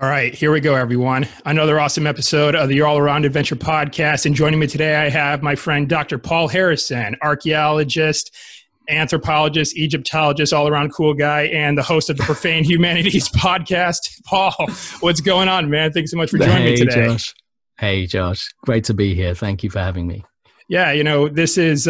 All right, here we go, everyone. Another awesome episode of the All Around Adventure podcast. And joining me today, I have my friend, Dr. Paul Harrison, archaeologist, anthropologist, Egyptologist, all around cool guy, and the host of the Profane Humanities podcast. Paul, what's going on, man? Thanks so much for joining me today. Josh. Hey, Josh. Great to be here. Thank you for having me. Yeah, this is,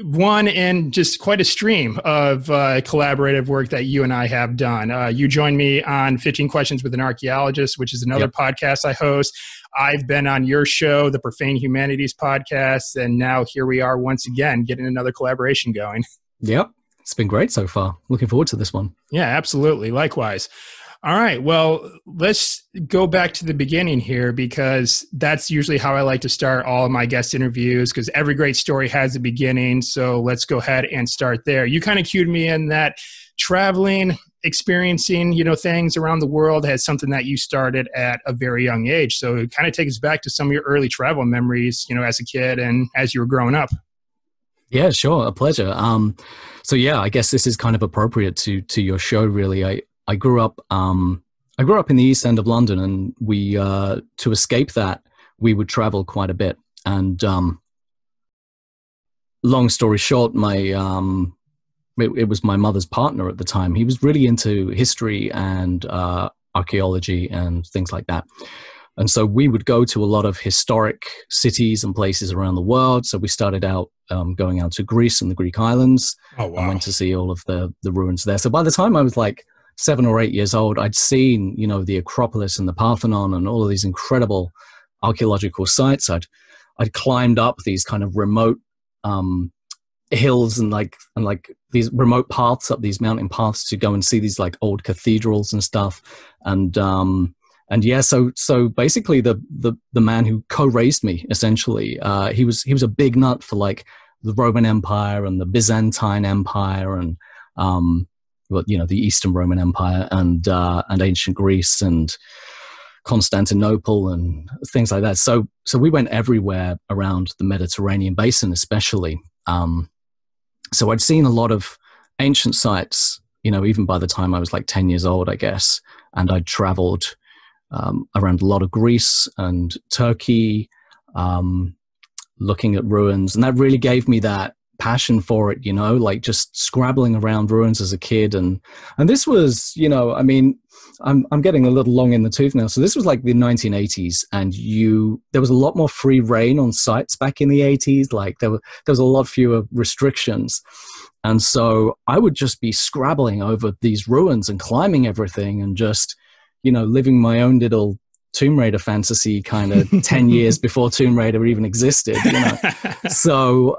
one in just quite a stream of collaborative work that you and I have done. You joined me on 15 Questions with an Archaeologist, which is another podcast I host. I've been on your show, the Profane Humanities podcast, and now here we are once again getting another collaboration going. Yep. It's been great so far. Looking forward to this one. Yeah, absolutely. Likewise. All right. Well, let's go back to the beginning here, because that's usually how I like to start all of my guest interviews, because every great story has a beginning. So let's go ahead and start there. You kind of cued me in that traveling, experiencing, things around the world has something that you started at a very young age. So it kind of takes us back to some of your early travel memories, as a kid and as you were growing up. Yeah, sure. A pleasure. I guess this is kind of appropriate to your show, really. I grew up in the East End of London, and we to escape that, we would travel quite a bit. And long story short, it was my mother's partner at the time. He was really into history and archaeology and things like that. And so we would go to a lot of historic cities and places around the world. So we started out going out to Greece and the Greek islands. Oh, wow. And went to see all of the ruins there. So by the time I was like 7 or 8 years old, I'd seen, the Acropolis and the Parthenon and all of these incredible archaeological sites. I'd climbed up these kind of remote hills and these remote paths up these mountain paths to go and see these like old cathedrals and stuff. So basically the man who co-raised me, essentially, he was a big nut for like the Roman Empire and the Byzantine Empire and the Eastern Roman Empire and ancient Greece and Constantinople and things like that. So we went everywhere around the Mediterranean basin, especially. So I'd seen a lot of ancient sites, even by the time I was like 10 years old, I guess. And I'd traveled around a lot of Greece and Turkey, looking at ruins. And that really gave me that passion for it, like just scrabbling around ruins as a kid. And this was, I'm getting a little long in the tooth now. So this was like the 1980s, and there was a lot more free reign on sites back in the 80s. Like there was a lot fewer restrictions. And so I would just be scrabbling over these ruins and climbing everything and just, living my own little Tomb Raider fantasy kind of 10 years before Tomb Raider even existed, So,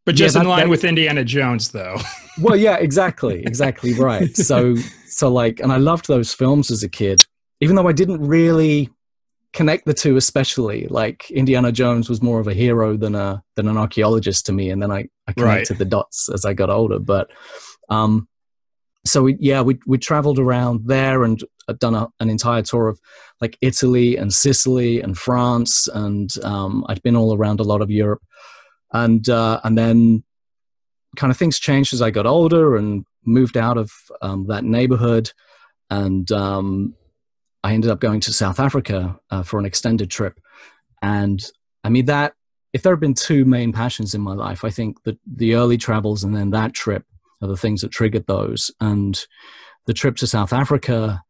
but just in line with Indiana Jones, though. Well, yeah, exactly right. So and I loved those films as a kid, even though I didn't really connect the two, especially. Like Indiana Jones was more of a hero than an archaeologist to me, and then I connected the dots as I got older. But we traveled around there and I'd done an entire tour of like Italy and Sicily and France, and I'd been all around a lot of Europe. And then kind of things changed as I got older and moved out of that neighborhood. And I ended up going to South Africa for an extended trip. And I mean, if there have been two main passions in my life, I think that the early travels and then that trip are the things that triggered those. And the trip to South Africa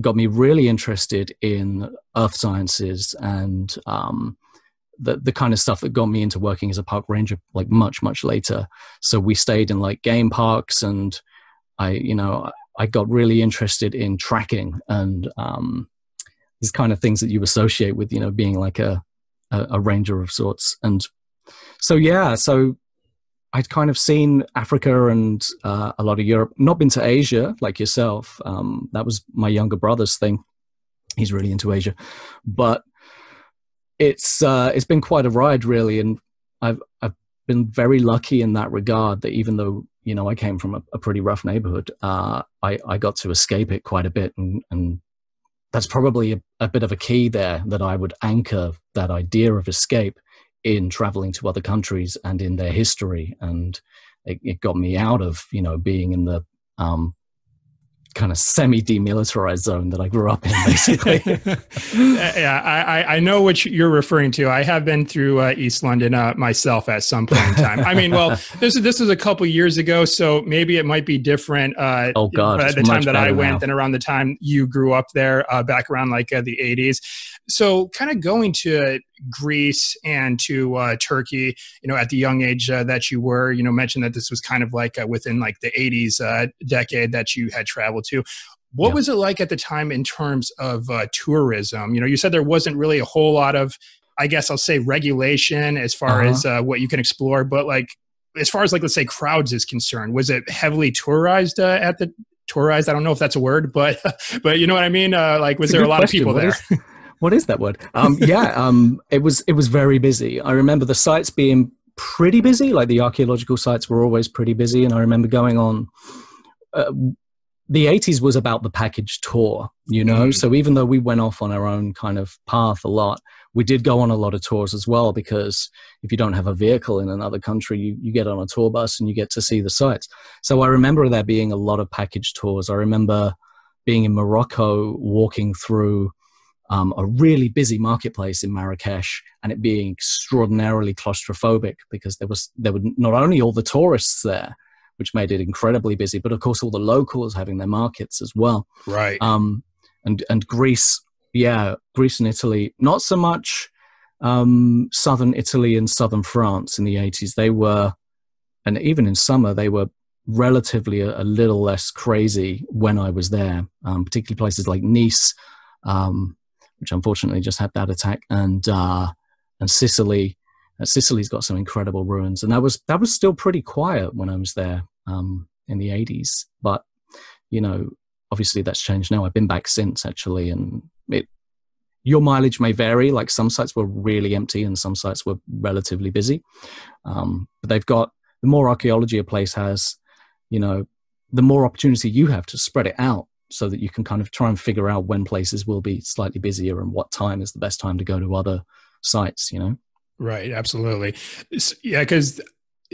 got me really interested in earth sciences and the kind of stuff that got me into working as a park ranger like much, much later. So we stayed in like game parks, and I got really interested in tracking and these kind of things that you associate with, being like a ranger of sorts. And so I'd kind of seen Africa and a lot of Europe, not been to Asia like yourself. That was my younger brother's thing. He's really into Asia, but it's been quite a ride, really. And I've been very lucky in that regard that even though, I came from a pretty rough neighborhood, I got to escape it quite a bit. And that's probably a bit of a key there, that I would anchor that idea of escape in traveling to other countries and in their history. And it got me out of, being in the kind of semi-demilitarized zone that I grew up in, basically. Yeah, I know what you're referring to. I have been through East London myself at some point in time. I mean, well, this was a couple years ago, so maybe it might be different oh God, at the time that I went now. than around the time you grew up there, back around like the 80s. So kind of going to Greece and to Turkey, at the young age that you were, mentioned that this was kind of like within like the 80s decade that you had traveled to. What was it like at the time in terms of tourism? You said there wasn't really a whole lot of, I guess I'll say, regulation as far as what you can explore, but like as far as like, let's say crowds is concerned, was it heavily tourized tourized? I don't know if that's a word, but you know what I mean? Like, was there a lot of people there? What is that word? It was very busy. I remember the sites being pretty busy. Like the archaeological sites were always pretty busy. And I remember going on, the 80s was about the package tour, So even though we went off on our own kind of path a lot, we did go on a lot of tours as well, because if you don't have a vehicle in another country, you get on a tour bus and you get to see the sites. So I remember there being a lot of package tours. I remember being in Morocco, walking through a really busy marketplace in Marrakesh, and it being extraordinarily claustrophobic because there were not only all the tourists there, which made it incredibly busy, but of course all the locals having their markets as well. Right. And Greece, Greece and Italy, not so much southern Italy and southern France in the 80s. They were, and even in summer, they were relatively a little less crazy when I was there, particularly places like Nice, which unfortunately just had that attack, and Sicily. Sicily's got some incredible ruins, and that was still pretty quiet when I was there in the 80s. But obviously that's changed now. I've been back since, actually, and your mileage may vary. Like some sites were really empty, and some sites were relatively busy. But they've got, the more archaeology a place has, the more opportunity you have to spread it out, so that you can kind of try and figure out when places will be slightly busier and what time is the best time to go to other sites, Right. Absolutely. Yeah. Because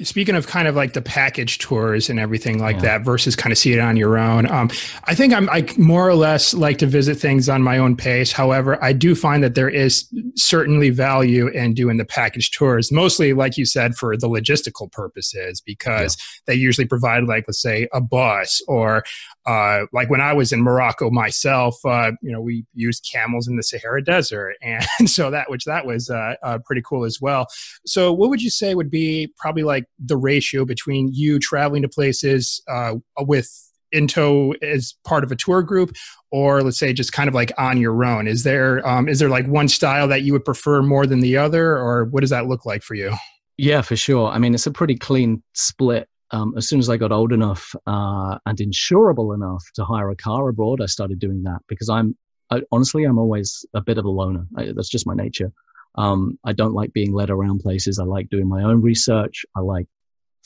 speaking of kind of like the package tours and everything like that versus kind of see it on your own, I think I more or less like to visit things on my own pace. However, I do find that there is certainly value in doing the package tours, mostly like you said, for the logistical purposes, because they usually provide, like, let's say a bus, or like when I was in Morocco myself, we used camels in the Sahara Desert. And so that was pretty cool as well. So what would you say would be probably like the ratio between you traveling to places with in tow as part of a tour group, or let's say just kind of like on your own? Is there like one style that you would prefer more than the other, or what does that look like for you? Yeah, for sure. I mean, it's a pretty clean split. As soon as I got old enough and insurable enough to hire a car abroad, I started doing that, because honestly, I'm always a bit of a loner. That's just my nature. I don't like being led around places. I like doing my own research. I like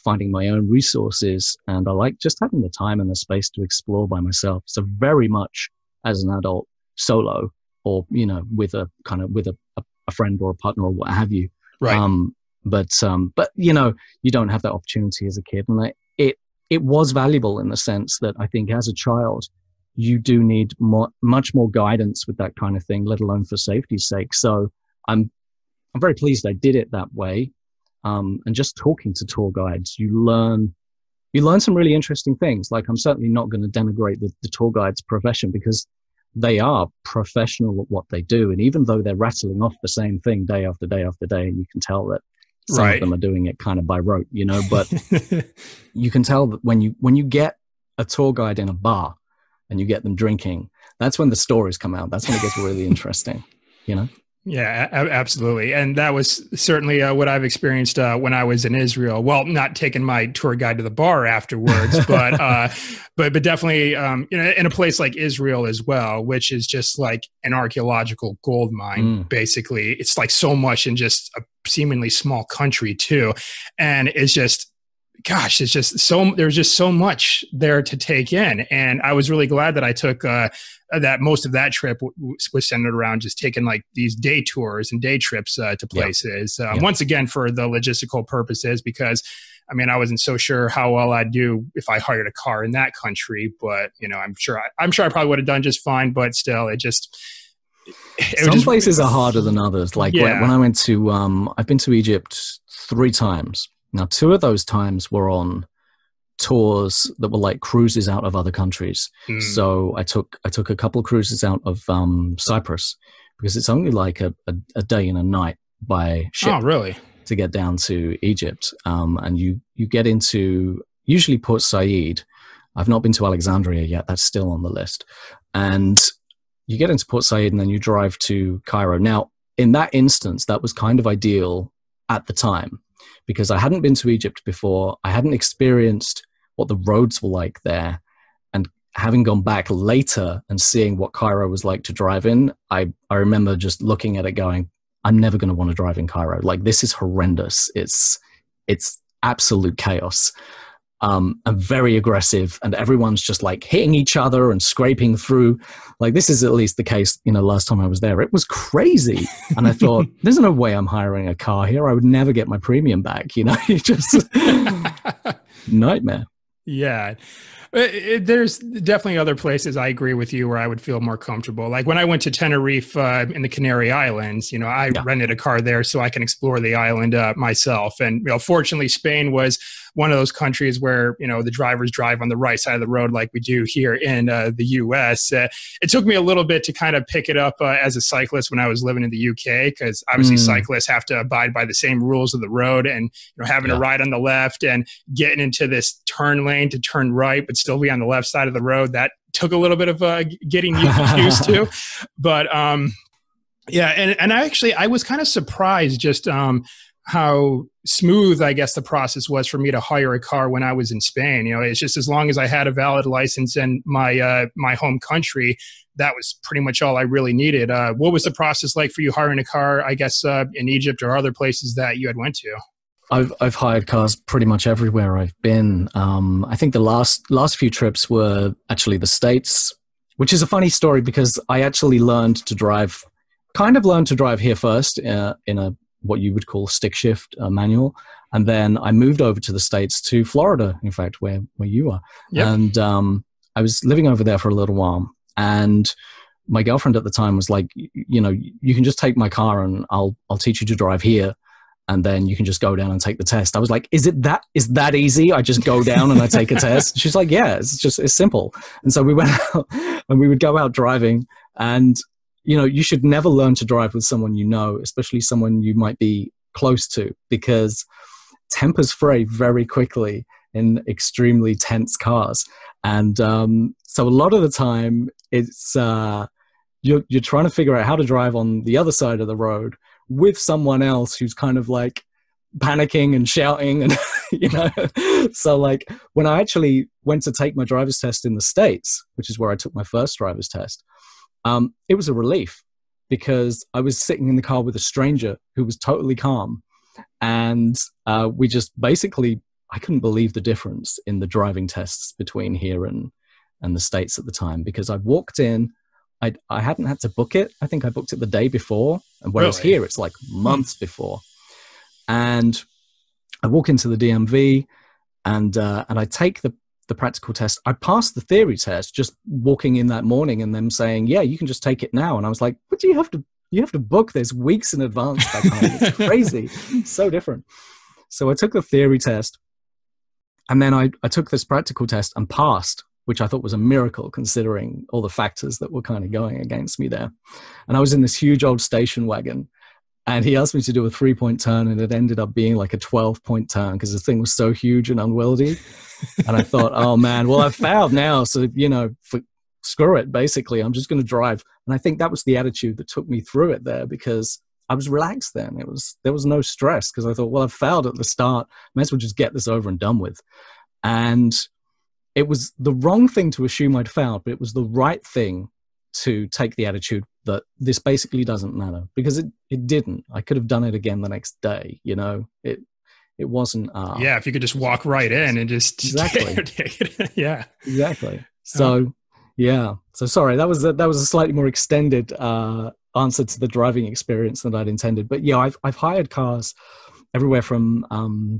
finding my own resources, and I like just having the time and the space to explore by myself. So very much as an adult, solo, or with a friend or a partner or what have you. Right. But you don't have that opportunity as a kid, and it was valuable in the sense that I think as a child you do need much more guidance with that kind of thing, let alone for safety's sake. So I'm very pleased I did it that way. And just talking to tour guides, you learn some really interesting things. Like, I'm certainly not going to denigrate the tour guide's profession, because they are professional at what they do. And even though they're rattling off the same thing day after day after day, and you can tell that some of them are doing it kind of by rote, but you can tell that when you get a tour guide in a bar and you get them drinking, that's when the stories come out. That's when it gets really interesting, Yeah, absolutely. And that was certainly what I've experienced when I was in Israel. Well, not taking my tour guide to the bar afterwards, but definitely, in a place like Israel as well, which is just like an archaeological gold mine, basically. It's like so much in just a seemingly small country too. And it's just, gosh, there's just so much there to take in. And I was really glad that I took that most of that trip was centered around just taking like these day tours and day trips to places. Once again, for the logistical purposes, because I mean, I wasn't so sure how well I'd do if I hired a car in that country, but I'm sure I probably would have done just fine. But still, some places are harder than others. Like when I went to, I've been to Egypt 3 times. Now, 2 of those times were on tours that were like cruises out of other countries. So I took a couple of cruises out of Cyprus, because it's only like a day and a night by ship. Oh, really? To get down to Egypt. And you get into usually Port Said. I've not been to Alexandria yet. That's still on the list. And you get into Port Said and then you drive to Cairo. Now, in that instance, that was kind of ideal at the time, because I hadn't been to Egypt before. I hadn't experienced what the roads were like there. And having gone back later and seeing what Cairo was like to drive in, I remember just looking at it going, I'm never going to want to drive in Cairo. Like, this is horrendous. It's absolute chaos. And very aggressive, and everyone's just like hitting each other and scraping through. Like, this is at least the case, last time I was there. It was crazy. And I thought, there's no way I'm hiring a car here. I would never get my premium back, just nightmare. Yeah. There's definitely other places, I agree with you, where I would feel more comfortable. Like when I went to Tenerife in the Canary Islands, I rented a car there so I can explore the island myself. And fortunately, Spain was one of those countries where the drivers drive on the right side of the road like we do here in the U.S. It took me a little bit to kind of pick it up as a cyclist when I was living in the U.K., because obviously cyclists have to abide by the same rules of the road, and having to ride on the left and getting into this turn lane to turn right but still be on the left side of the road, that took a little bit of getting used to. But and I was kind of surprised just how smooth, I guess, the process was for me to hire a car when I was in Spain. It's just, as long as I had a valid license in my my home country, that was pretty much all I really needed. What was the process like for you hiring a car, I guess, in Egypt or other places that you had went to? I've hired cars pretty much everywhere I've been. I think the last few trips were actually the States, which is a funny story, because I actually learned to drive here first in a what you would call stick shift manual, and then I moved over to the States, to Florida, in fact, where you are. Yep. And I was living over there for a little while, and my girlfriend at the time was like, you can just take my car and I'll teach you to drive here, and then you can just go down and take the test. I was like, is that easy? I just go down and I take a test? She's like, yeah, it's simple. And so we went out and we would go out driving, and you should never learn to drive with someone especially someone you might be close to, because tempers fray very quickly in extremely tense cars. And so a lot of the time it's you're trying to figure out how to drive on the other side of the road with someone else who's kind of like panicking and shouting, and so like when I actually went to take my driver's test in the States, which is where I took my first driver's test, it was a relief, because I was sitting in the car with a stranger who was totally calm. And we just basically, I couldn't believe the difference in the driving tests between here and the States at the time, because I walked in, I hadn't had to book it. I think I booked it the day before. And whereas here, it's like months before. And I walk into the DMV and I take the practical test. I passed the theory test just walking in that morning, and them saying, yeah, you can just take it now. And I was like, what do you have to book this weeks in advance back home? It's crazy. It's so different. So I took the theory test, and then I took this practical test and passed, which I thought was a miracle considering all the factors that were kind of going against me there. And I was in this huge old station wagon, and he asked me to do a 3-point turn, and it ended up being like a 12-point turn because the thing was so huge and unwieldy. And I thought, oh man, well, I've failed now. So, screw it, basically. I'm just going to drive. And I think that was the attitude that took me through it there, because I was relaxed then. There was no stress, because I thought, well, I've failed at the start. Might as well just get this over and done with. And it was the wrong thing to assume I'd failed, but it was the right thing to take the attitude that this basically doesn't matter, because it didn't. I could have done it again the next day. It wasn't. If you could just walk right in and just exactly. take it. Yeah, exactly. So So sorry, that was a slightly more extended answer to the driving experience than I'd intended. But yeah, I've hired cars everywhere from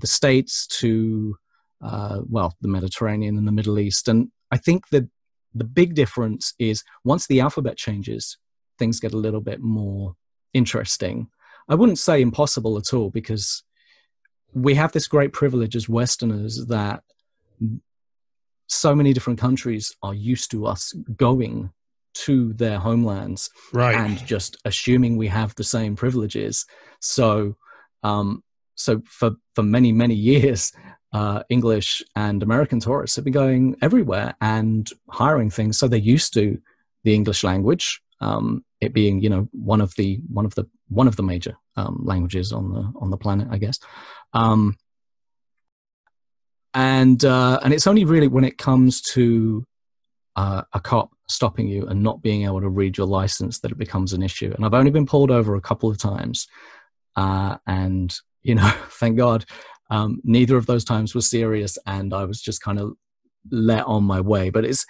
the States to, well, the Mediterranean and the Middle East. And I think that the big difference is once the alphabet changes, things get a little bit more interesting. I wouldn't say impossible at all, because we have this great privilege as Westerners that so many different countries are used to us going to their homelands, right, and just assuming we have the same privileges. So, so for many, many years, English and American tourists have been going everywhere and hiring things. So they're used to the English language, it being, you know, one of the major languages on the planet, I guess. And it's only really when it comes to a cop stopping you and not being able to read your license that it becomes an issue. And I've only been pulled over a couple of times, and you know, thank God, neither of those times was serious, and I was just kind of let on my way. But it's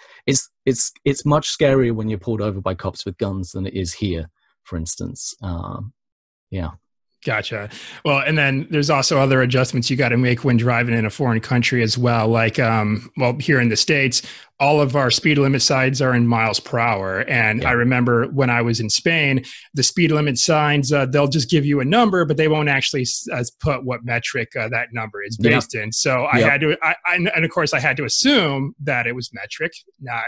much scarier when you're pulled over by cops with guns than it is here, for instance. Yeah. Gotcha. Well, and then there's also other adjustments you got to make when driving in a foreign country as well. Like, well, here in the States, all of our speed limit signs are in miles per hour. And yeah. I remember when I was in Spain, the speed limit signs, they'll just give you a number, but they won't actually put what metric that number is based in. So I had to, and of course I had to assume that it was metric, not,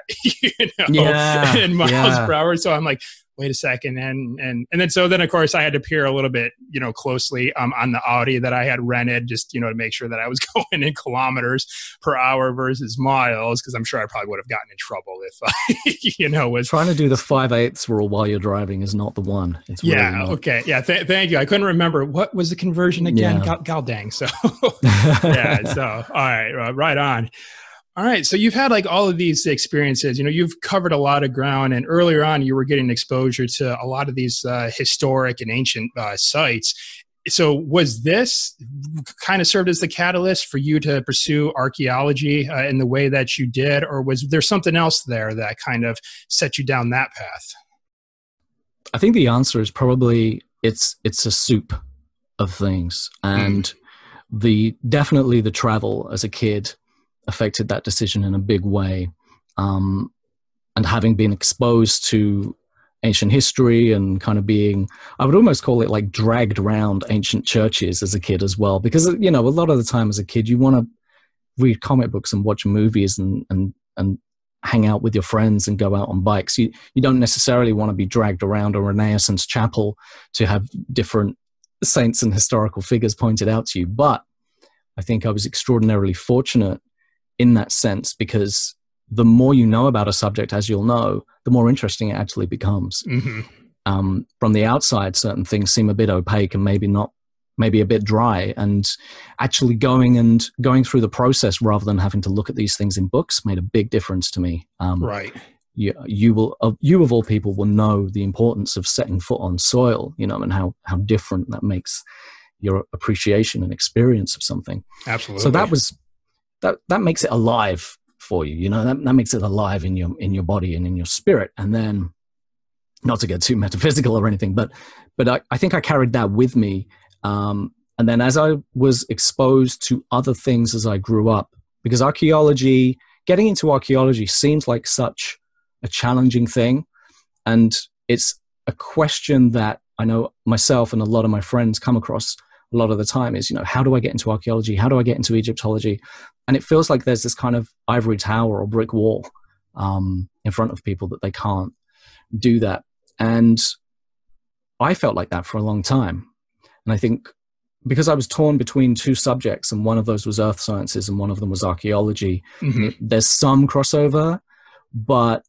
you know, in miles per hour. So I'm like, wait a second. And then of course I had to peer a little bit, you know, closely on the Audi that I had rented, just, you know, to make sure that I was going in kilometers per hour versus miles. Cause I'm sure I probably would have gotten in trouble if I, you know, was trying to do the 5/8 rule while you're driving is not the one. It's really not. Okay. Yeah. Thank you. I couldn't remember what was the conversion again. God dang. So yeah. So, all right. Right on. All right. So you've had like all of these experiences, you know, you've covered a lot of ground, and earlier on you were getting exposure to a lot of these historic and ancient sites. So was this kind of served as the catalyst for you to pursue archaeology in the way that you did, or was there something else there that kind of set you down that path? I think the answer is probably it's a soup of things, and definitely the travel as a kid affected that decision in a big way. And having been exposed to ancient history and kind of being, I would almost call it like dragged around ancient churches as a kid as well. Because, you know, a lot of the time as a kid, you want to read comic books and watch movies and hang out with your friends and go out on bikes. You don't necessarily want to be dragged around a Renaissance chapel to have different saints and historical figures pointed out to you. But I think I was extraordinarily fortunate in that sense, because the more you know about a subject, as you'll know, the more interesting it actually becomes. From the outside, certain things seem a bit opaque and maybe a bit dry, and actually going through the process rather than having to look at these things in books made a big difference to me. Right. You of all people will know the importance of setting foot on soil, you know, and how different that makes your appreciation and experience of something. Absolutely. So that makes it alive for you, you know, that makes it alive in your body and in your spirit. And then, not to get too metaphysical or anything, but I think I carried that with me. And then as I was exposed to other things as I grew up, because getting into archaeology seems like such a challenging thing. And it's a question that I know myself and a lot of my friends come across a lot of the time is, you know, how do I get into archaeology? How do I get into Egyptology? And it feels like there's this kind of ivory tower or brick wall in front of people that they can't do that. And I felt like that for a long time. And I think because I was torn between two subjects, and one of those was earth sciences and one of them was archaeology, there's some crossover, but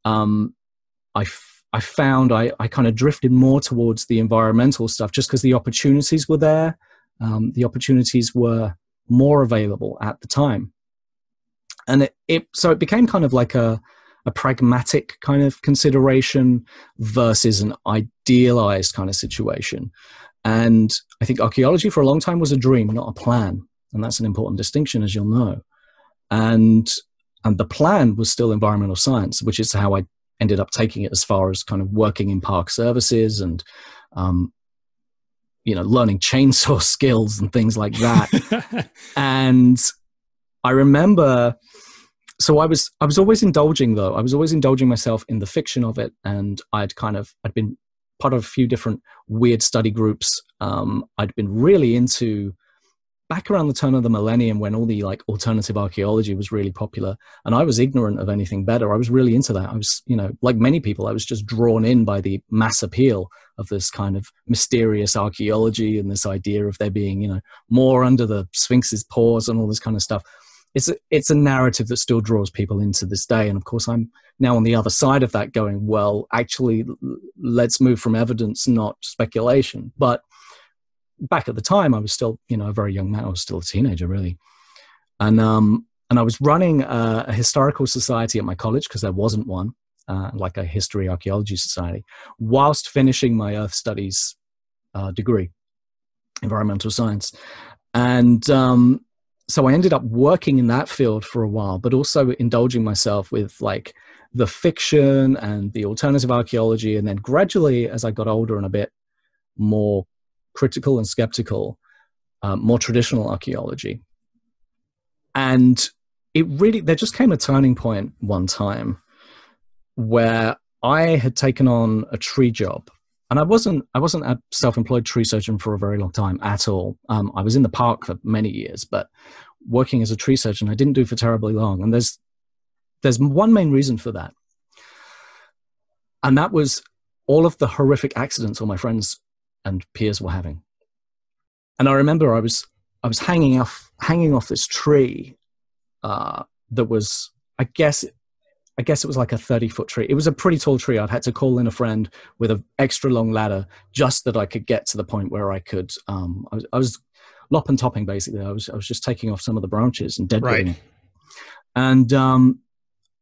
I found I kind of drifted more towards the environmental stuff just because the opportunities were there. The opportunities were more available at the time. And so it became kind of like a pragmatic kind of consideration versus an idealized kind of situation. And I think archaeology for a long time was a dream, not a plan. And that's an important distinction, as you'll know. And the plan was still environmental science, which is how I ended up taking it as far as kind of working in park services and, learning chainsaw skills and things like that. And I remember, so I was always indulging though. I was always indulging myself in the fiction of it. And I'd been part of a few different weird study groups. I'd been really into, back around the turn of the millennium when all the like alternative archaeology was really popular, and I was ignorant of anything better. I was really into that. I was, like many people, I was just drawn in by the mass appeal of this kind of mysterious archaeology and this idea of there being, more under the Sphinx's paws and all this kind of stuff. It's a narrative that still draws people into this day. And of course, I'm now on the other side of that going, well, actually, let's move from evidence, not speculation. But back at the time, I was still, a very young man. I was still a teenager, really. And I was running a historical society at my college, because there wasn't one, like a history archaeology society, whilst finishing my Earth Studies degree, environmental science. And so I ended up working in that field for a while, but also indulging myself with like the fiction and the alternative archaeology. And then gradually, as I got older and a bit more critical and skeptical, more traditional archaeology. And there just came a turning point one time where I had taken on a tree job. And I wasn't a self-employed tree surgeon for a very long time at all. I was in the park for many years, but working as a tree surgeon, I didn't do for terribly long. And there's one main reason for that. And that was all of the horrific accidents all my friends and peers were having. And I remember I was hanging off this tree that was, I guess it was like a 30-foot tree. It was a pretty tall tree. I'd had to call in a friend with an extra long ladder just that I could get to the point where I could, I was lop and topping, basically. I was just taking off some of the branches and deadwooding. Right.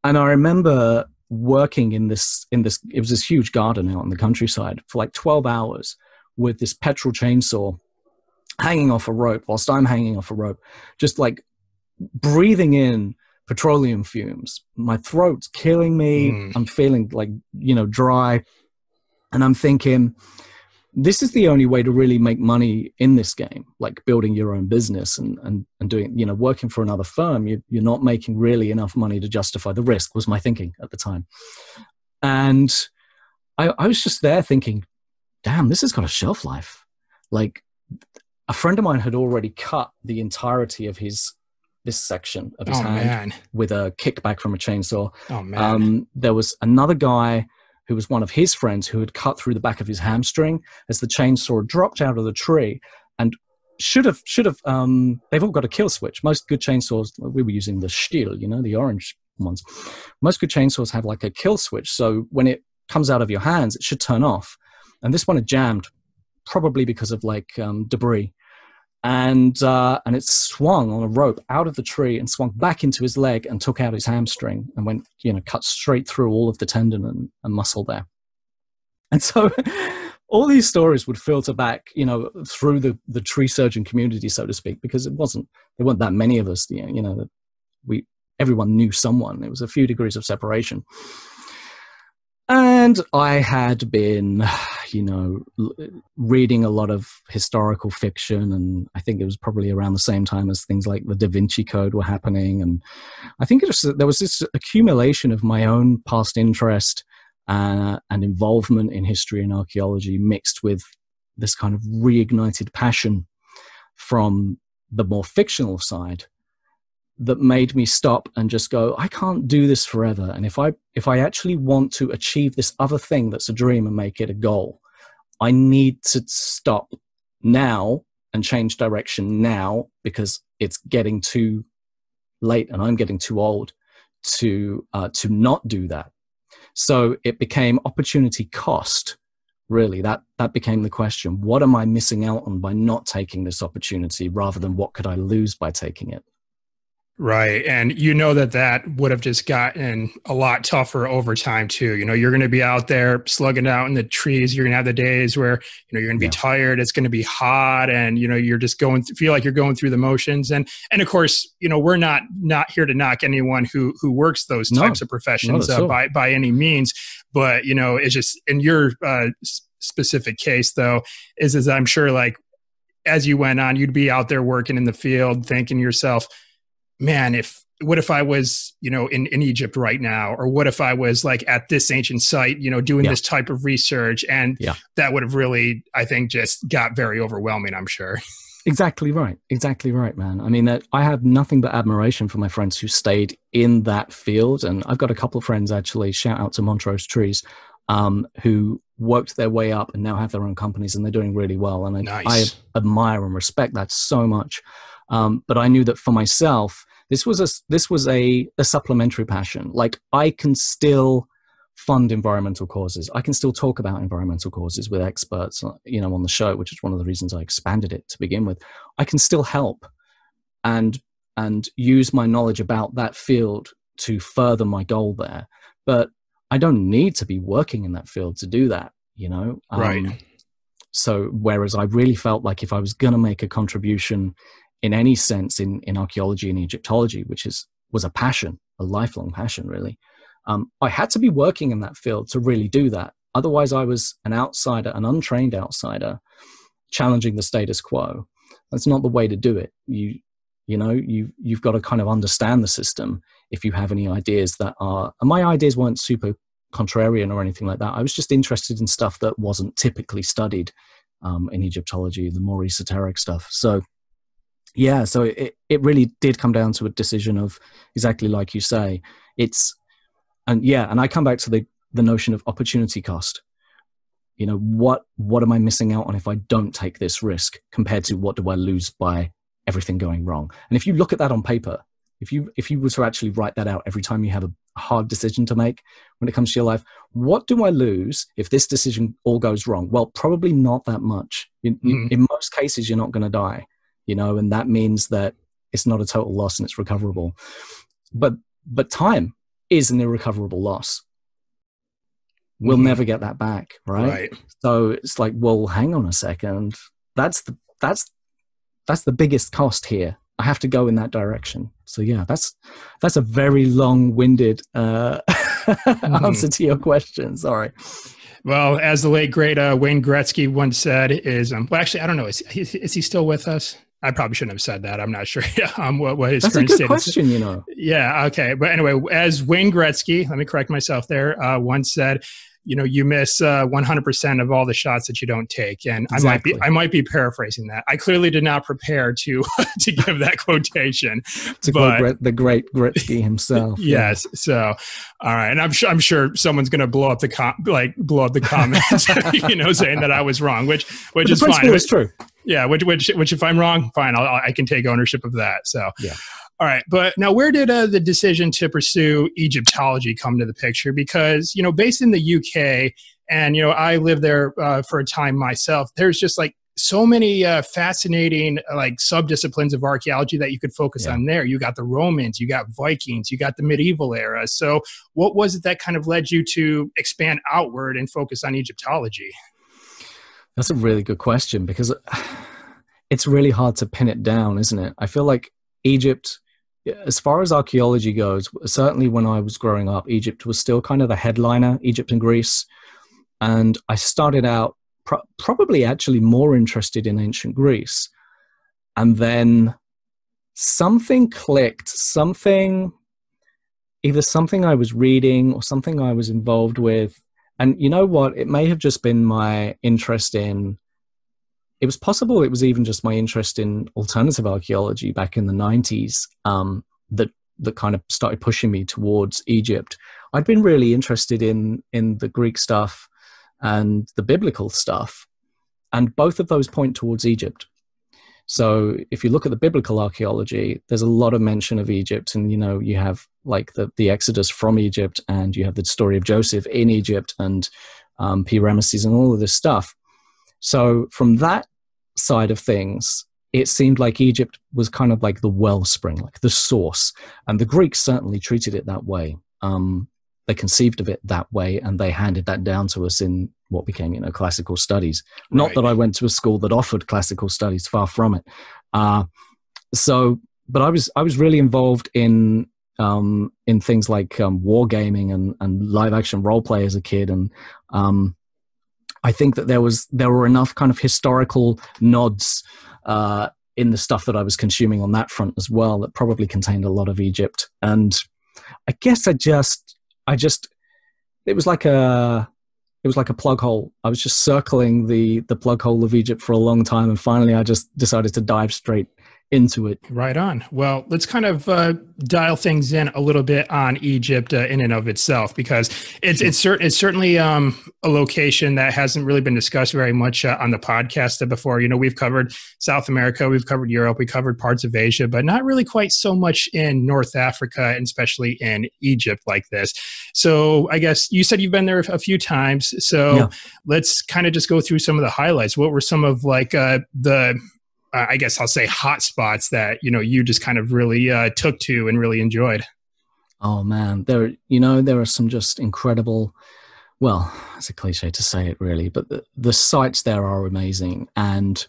And I remember working in this, it was this huge garden out in the countryside for like 12 hours with this petrol chainsaw hanging off a rope whilst I'm hanging off a rope, just like breathing in petroleum fumes. My throat's killing me. I'm feeling like, dry. And I'm thinking, this is the only way to really make money in this game, like building your own business and doing, working for another firm. You're not making really enough money to justify the risk, was my thinking at the time. And I was just there thinking, damn, this has got a shelf life. Like, a friend of mine had already cut the entirety of this section of his hand with a kickback from a chainsaw. Oh, man. There was another guy who was one of his friends who had cut through the back of his hamstring as the chainsaw dropped out of the tree, and should have they've all got a kill switch. Most good chainsaws, we were using the Stihl, the orange ones. Most good chainsaws have like a kill switch, so when it comes out of your hands, it should turn off. And this one had jammed, probably because of like debris. And it swung on a rope out of the tree and swung back into his leg and took out his hamstring and went, cut straight through all of the tendon and muscle there. And so all these stories would filter back, through the tree surgeon community, so to speak, because there weren't that many of us, everyone knew someone. It was a few degrees of separation. And I had been, reading a lot of historical fiction, and I think it was probably around the same time as things like the Da Vinci Code were happening. And I think there was this accumulation of my own past interest and involvement in history and archaeology mixed with this kind of reignited passion from the more fictional side that made me stop and just go, I can't do this forever. And if I actually want to achieve this other thing that's a dream and make it a goal, I need to stop now and change direction now, because it's getting too late and I'm getting too old to not do that. So it became opportunity cost. Really, that became the question. What am I missing out on by not taking this opportunity, rather than what could I lose by taking it? Right. And that would have just gotten a lot tougher over time too. You're going to be out there slugging out in the trees. You're going to have the days where, you're going to be tired. It's going to be hot, and, you're just feel like you're going through the motions. And of course, we're not here to knock anyone who works those types of professions by any means. But, it's just in your specific case though is I'm sure like as you went on, you'd be out there working in the field thinking to yourself, man, what if I was, in Egypt right now? Or what if I was like at this ancient site, doing this type of research? And that would have really, I think, just got very overwhelming, I'm sure. Exactly right. Exactly right, man. I mean, I have nothing but admiration for my friends who stayed in that field. And I've got a couple of friends, actually, shout out to Montrose Trees, who worked their way up and now have their own companies, and they're doing really well. And I admire and respect that so much. But I knew that for myself, this was a supplementary passion. Like, I can still fund environmental causes. I can still talk about environmental causes with experts, on the show, which is one of the reasons I expanded it to begin with. I can still help and use my knowledge about that field to further my goal there. But I don't need to be working in that field to do that, Right. So whereas I really felt like if I was going to make a contribution in any sense in archaeology and Egyptology, which was a passion, a lifelong passion, really, I had to be working in that field to really do that. Otherwise, I was an outsider, an untrained outsider, challenging the status quo. That's not the way to do it. You've got to kind of understand the system if you have any ideas that are. And my ideas weren't super contrarian or anything like that. I was just interested in stuff that wasn't typically studied in Egyptology, the more esoteric stuff. So yeah, so it really did come down to a decision of exactly like you say. And I come back to the notion of opportunity cost. What am I missing out on if I don't take this risk compared to what do I lose by everything going wrong? And if you look at that on paper, if you were to actually write that out every time you have a hard decision to make when it comes to your life, what do I lose if this decision all goes wrong? Well, probably not that much. In most cases, you're not going to die, and that means that it's not a total loss and it's recoverable. But time is an irrecoverable loss. We'll never get that back, right? So it's like, well, hang on a second. That's the biggest cost here. I have to go in that direction. So yeah, that's a very long-winded answer to your question. Sorry. Well, as the late great Wayne Gretzky once said, well, actually, I don't know. Is he still with us? I probably shouldn't have said that. I'm not sure what his current status is. That's a good question, Yeah, okay. But anyway, as Wayne Gretzky, let me correct myself there, once said, you miss 100% of all the shots that you don't take. And exactly. I might be paraphrasing that. I clearly did not prepare to give that quotation. To quote the great Gretzky himself. Yes. Yeah. So, all right. And I'm sure someone's going to blow up the comments, saying that I was wrong, which is fine. It's true. Yeah. Which if I'm wrong, fine. I can take ownership of that. So, yeah. All right. But now where did the decision to pursue Egyptology come to the picture? Because, based in the UK, and, I lived there for a time myself, there's just like so many fascinating like subdisciplines of archaeology that you could focus on there. You got the Romans, you got Vikings, you got the medieval era. So what was it that kind of led you to expand outward and focus on Egyptology? That's a really good question, because it's really hard to pin it down, isn't it? I feel like Egypt, as far as archaeology goes, certainly when I was growing up, Egypt was still kind of the headliner, Egypt and Greece. And I started out probably actually more interested in ancient Greece. And then something clicked, either something I was reading or something I was involved with. And you know what? It may have just been my interest in, it was possible it was even just my interest in alternative archaeology back in the 90s that kind of started pushing me towards Egypt. I'd been really interested in the Greek stuff and the biblical stuff, and both of those point towards Egypt. So if you look at the biblical archaeology, there's a lot of mention of Egypt, and you have like the Exodus from Egypt, and you have the story of Joseph in Egypt, and P. Ramesses and all of this stuff. So from that side of things, it seemed like Egypt was kind of like the wellspring, like the source. And the Greeks certainly treated it that way. They conceived of it that way, and they handed that down to us in what became, classical studies. Right. Not that I went to a school that offered classical studies, far from it. But I was really involved in things like wargaming and live action role play as a kid, and I think that there were enough kind of historical nods in the stuff that I was consuming on that front as well that probably contained a lot of Egypt. And I guess it was like a plug hole. I was just circling the plug hole of Egypt for a long time, and finally I just decided to dive straight into it. Right on. Well, let's kind of dial things in a little bit on Egypt in and of itself, because it's certainly a location that hasn't really been discussed very much on the podcast before. You know, we've covered South America, we've covered Europe, we covered parts of Asia, but not really quite so much in North Africa, and especially in Egypt like this. So I guess you said you've been there a few times. So let's kind of just go through some of the highlights. What were some of like the I guess I'll say hot spots that, you know, you just kind of really took to and really enjoyed? Oh man, there are some just incredible, well, it's a cliche to say it really, but the sites there are amazing. And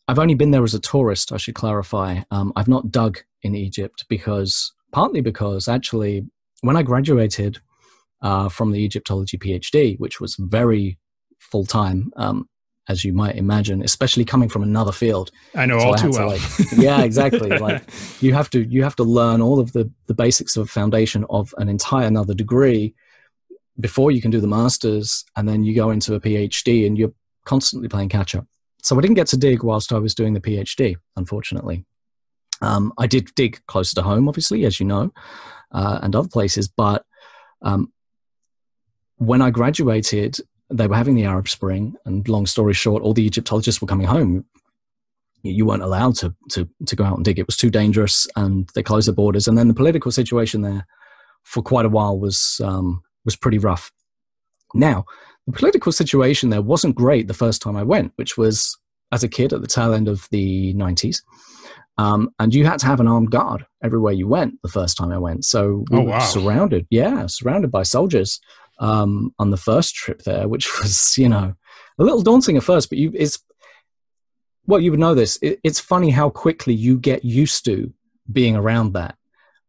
I've only been there as a tourist, I should clarify. I've not dug in Egypt partly because actually when I graduated from the Egyptology Ph.D., which was very full-time, as you might imagine, especially coming from another field. I know all too well. Yeah, exactly. Like you have to learn all of the basics of foundation of an entire another degree before you can do the master's, and then you go into a PhD and you're constantly playing catch up. So I didn't get to dig whilst I was doing the PhD, unfortunately. I did dig closer to home, obviously, as you know, and other places. But when I graduated, they were having the Arab Spring, and long story short, all the Egyptologists were coming home. You weren't allowed to go out and dig. It was too dangerous, and they closed the borders. And then the political situation there for quite a while was pretty rough. Now, the political situation there wasn't great the first time I went, which was as a kid at the tail end of the 90s. And you had to have an armed guard everywhere you went the first time I went. So we were surrounded by soldiers on the first trip there, which was, you know, a little daunting at first, but you would know this. It's funny how quickly you get used to being around that.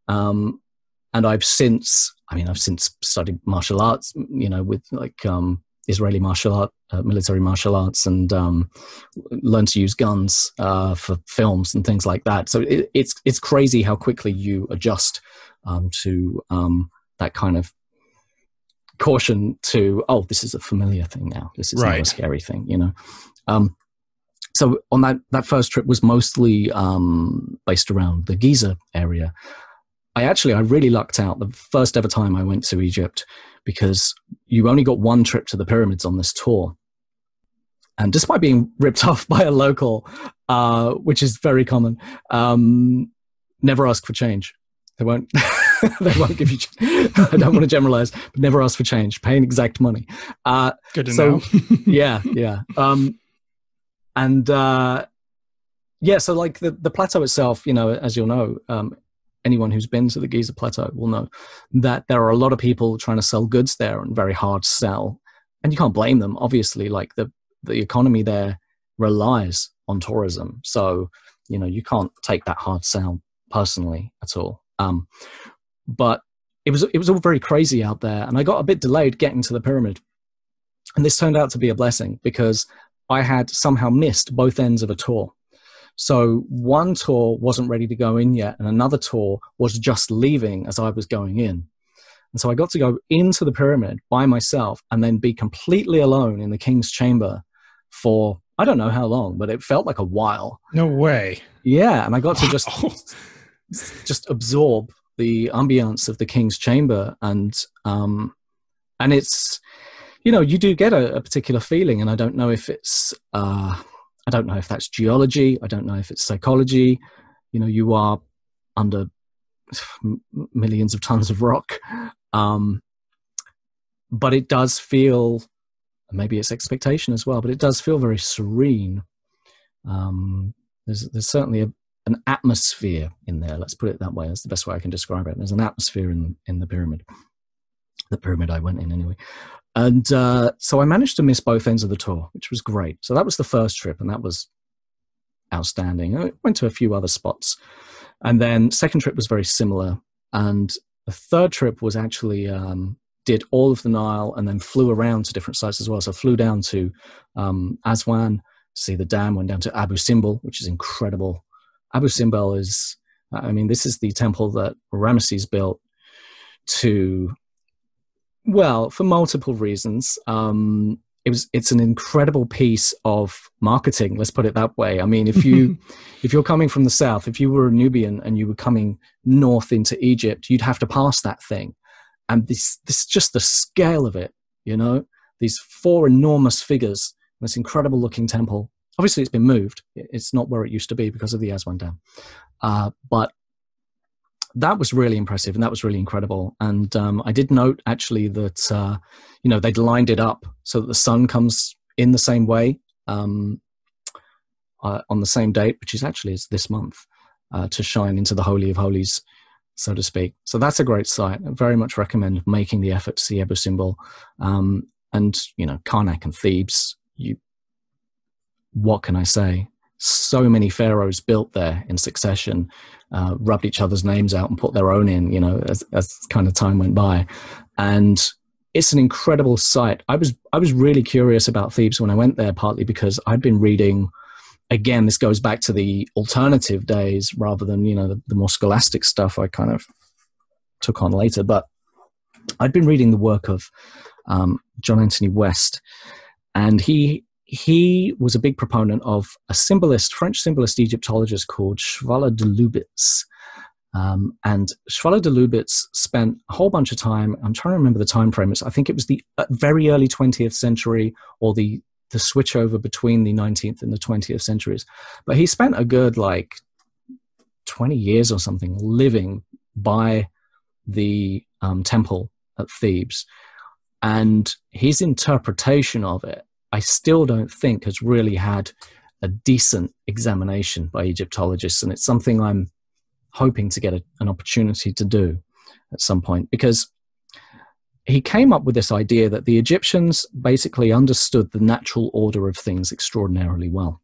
And I've since studied martial arts, you know, with like Israeli military martial arts, and learned to use guns for films and things like that. So it's crazy how quickly you adjust to that kind of caution to, oh, this is a familiar thing now. This is not a scary thing, you know. So on that first trip was mostly based around the Giza area. I really lucked out the first ever time I went to Egypt, because you only got one trip to the pyramids on this tour. And despite being ripped off by a local, which is very common, never ask for change. They won't give you, I don't want to generalize, but never ask for change. Pay an exact money. Good to know. Yeah. So like the plateau itself, you know, as you'll know, anyone who's been to the Giza Plateau will know that there are a lot of people trying to sell goods there, and very hard to sell. And you can't blame them. Obviously, like the economy there relies on tourism. So, you know, you can't take that hard sell personally at all. But it was all very crazy out there, and I got a bit delayed getting to the pyramid. And this turned out to be a blessing, because I had somehow missed both ends of a tour. So one tour wasn't ready to go in yet, and another tour was just leaving as I was going in. And so I got to go into the pyramid by myself and then be completely alone in the king's chamber for, I don't know how long, but it felt like a while. No way. Yeah, and I got to just absorb the ambience of the king's chamber, and it's, you know, you do get a particular feeling, and I don't know if it's I don't know if that's geology, I don't know if it's psychology. You know, you are under millions of tons of rock, but it does feel, maybe it's expectation as well, but it does feel very serene. There's certainly an atmosphere in there. Let's put it that way. That's the best way I can describe it. There's an atmosphere in the pyramid. The pyramid I went in anyway. And so I managed to miss both ends of the tour, which was great. So that was the first trip, and that was outstanding. I went to a few other spots. And then second trip was very similar. And the third trip was actually did all of the Nile and then flew around to different sites as well. So I flew down to Aswan to see the dam, went down to Abu Simbel, which is incredible. Abu Simbel is, I mean, this is the temple that Ramesses built to, well, for multiple reasons. It's an incredible piece of marketing, let's put it that way. I mean, if you're coming from the south, if you were a Nubian and you were coming north into Egypt, you'd have to pass that thing. And this just the scale of it, you know, these 4 enormous figures, this incredible looking temple. Obviously it's been moved. It's not where it used to be because of the Aswan Dam. But that was really impressive and that was really incredible. And I did note actually that, you know, they'd lined it up so that the sun comes in the same way on the same date, which is actually is this month, to shine into the Holy of Holies, so to speak. So that's a great site. I very much recommend making the effort to see Abu Simbel. And, you know, Karnak and Thebes, what can I say? So many pharaohs built there in succession, rubbed each other's names out and put their own in, you know, as kind of time went by. And it's an incredible site. I was really curious about Thebes when I went there, partly because I'd been reading, again, this goes back to the alternative days rather than, you know, the more scholastic stuff I kind of took on later. But I'd been reading the work of John Anthony West, and he was a big proponent of a French symbolist Egyptologist called Cheval de Lubitz. And Cheval de Lubitz spent a whole bunch of time, I'm trying to remember the time frame, I think it was the very early 20th century or the switch over between the 19th and the 20th centuries. But he spent a good like 20 years or something living by the temple at Thebes. And his interpretation of it, I still don't think has really had a decent examination by Egyptologists. And it's something I'm hoping to get an opportunity to do at some point, because he came up with this idea that the Egyptians basically understood the natural order of things extraordinarily well.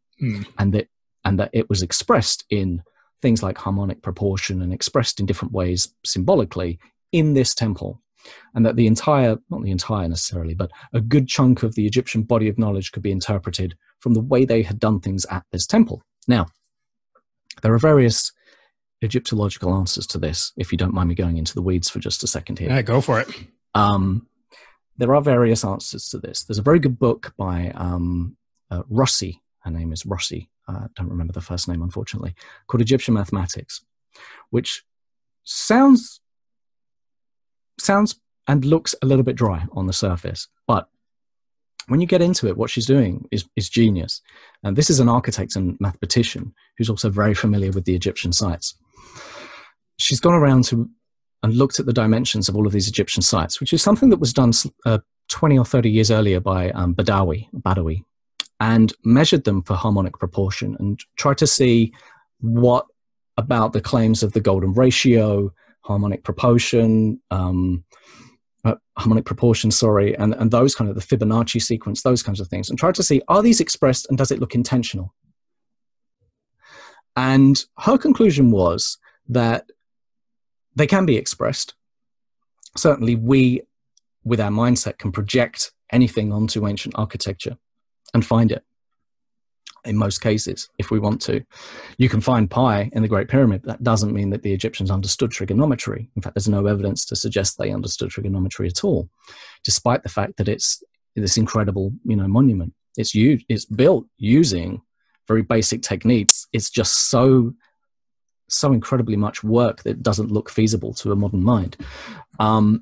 And that it was expressed in things like harmonic proportion and expressed in different ways symbolically in this temple. And that the entire, not the entire necessarily, but a good chunk of the Egyptian body of knowledge could be interpreted from the way they had done things at this temple. Now, there are various Egyptological answers to this, if you don't mind me going into the weeds for just a second here. Yeah, go for it. There are various answers to this. There's a very good book by Rossi. Her name is Rossi. I don't remember the first name, unfortunately, called Egyptian Mathematics, which sounds and looks a little bit dry on the surface. But when you get into it, what she's doing is genius. And this is an architect and mathematician who's also very familiar with the Egyptian sites. She's gone around and looked at the dimensions of all of these Egyptian sites, which is something that was done 20 or 30 years earlier by Badawi, and measured them for harmonic proportion and tried to see what about the claims of the golden ratio, harmonic proportion, and those kind of the Fibonacci sequence, those kinds of things, and tried to see, are these expressed and does it look intentional? And her conclusion was that they can be expressed. Certainly we, with our mindset, can project anything onto ancient architecture and find it. In most cases, if we want to. You can find pi in the Great Pyramid. That doesn't mean that the Egyptians understood trigonometry. In fact, there's no evidence to suggest they understood trigonometry at all, despite the fact that it's this incredible, you know, monument. It's built using very basic techniques. It's just so incredibly much work that it doesn't look feasible to a modern mind. And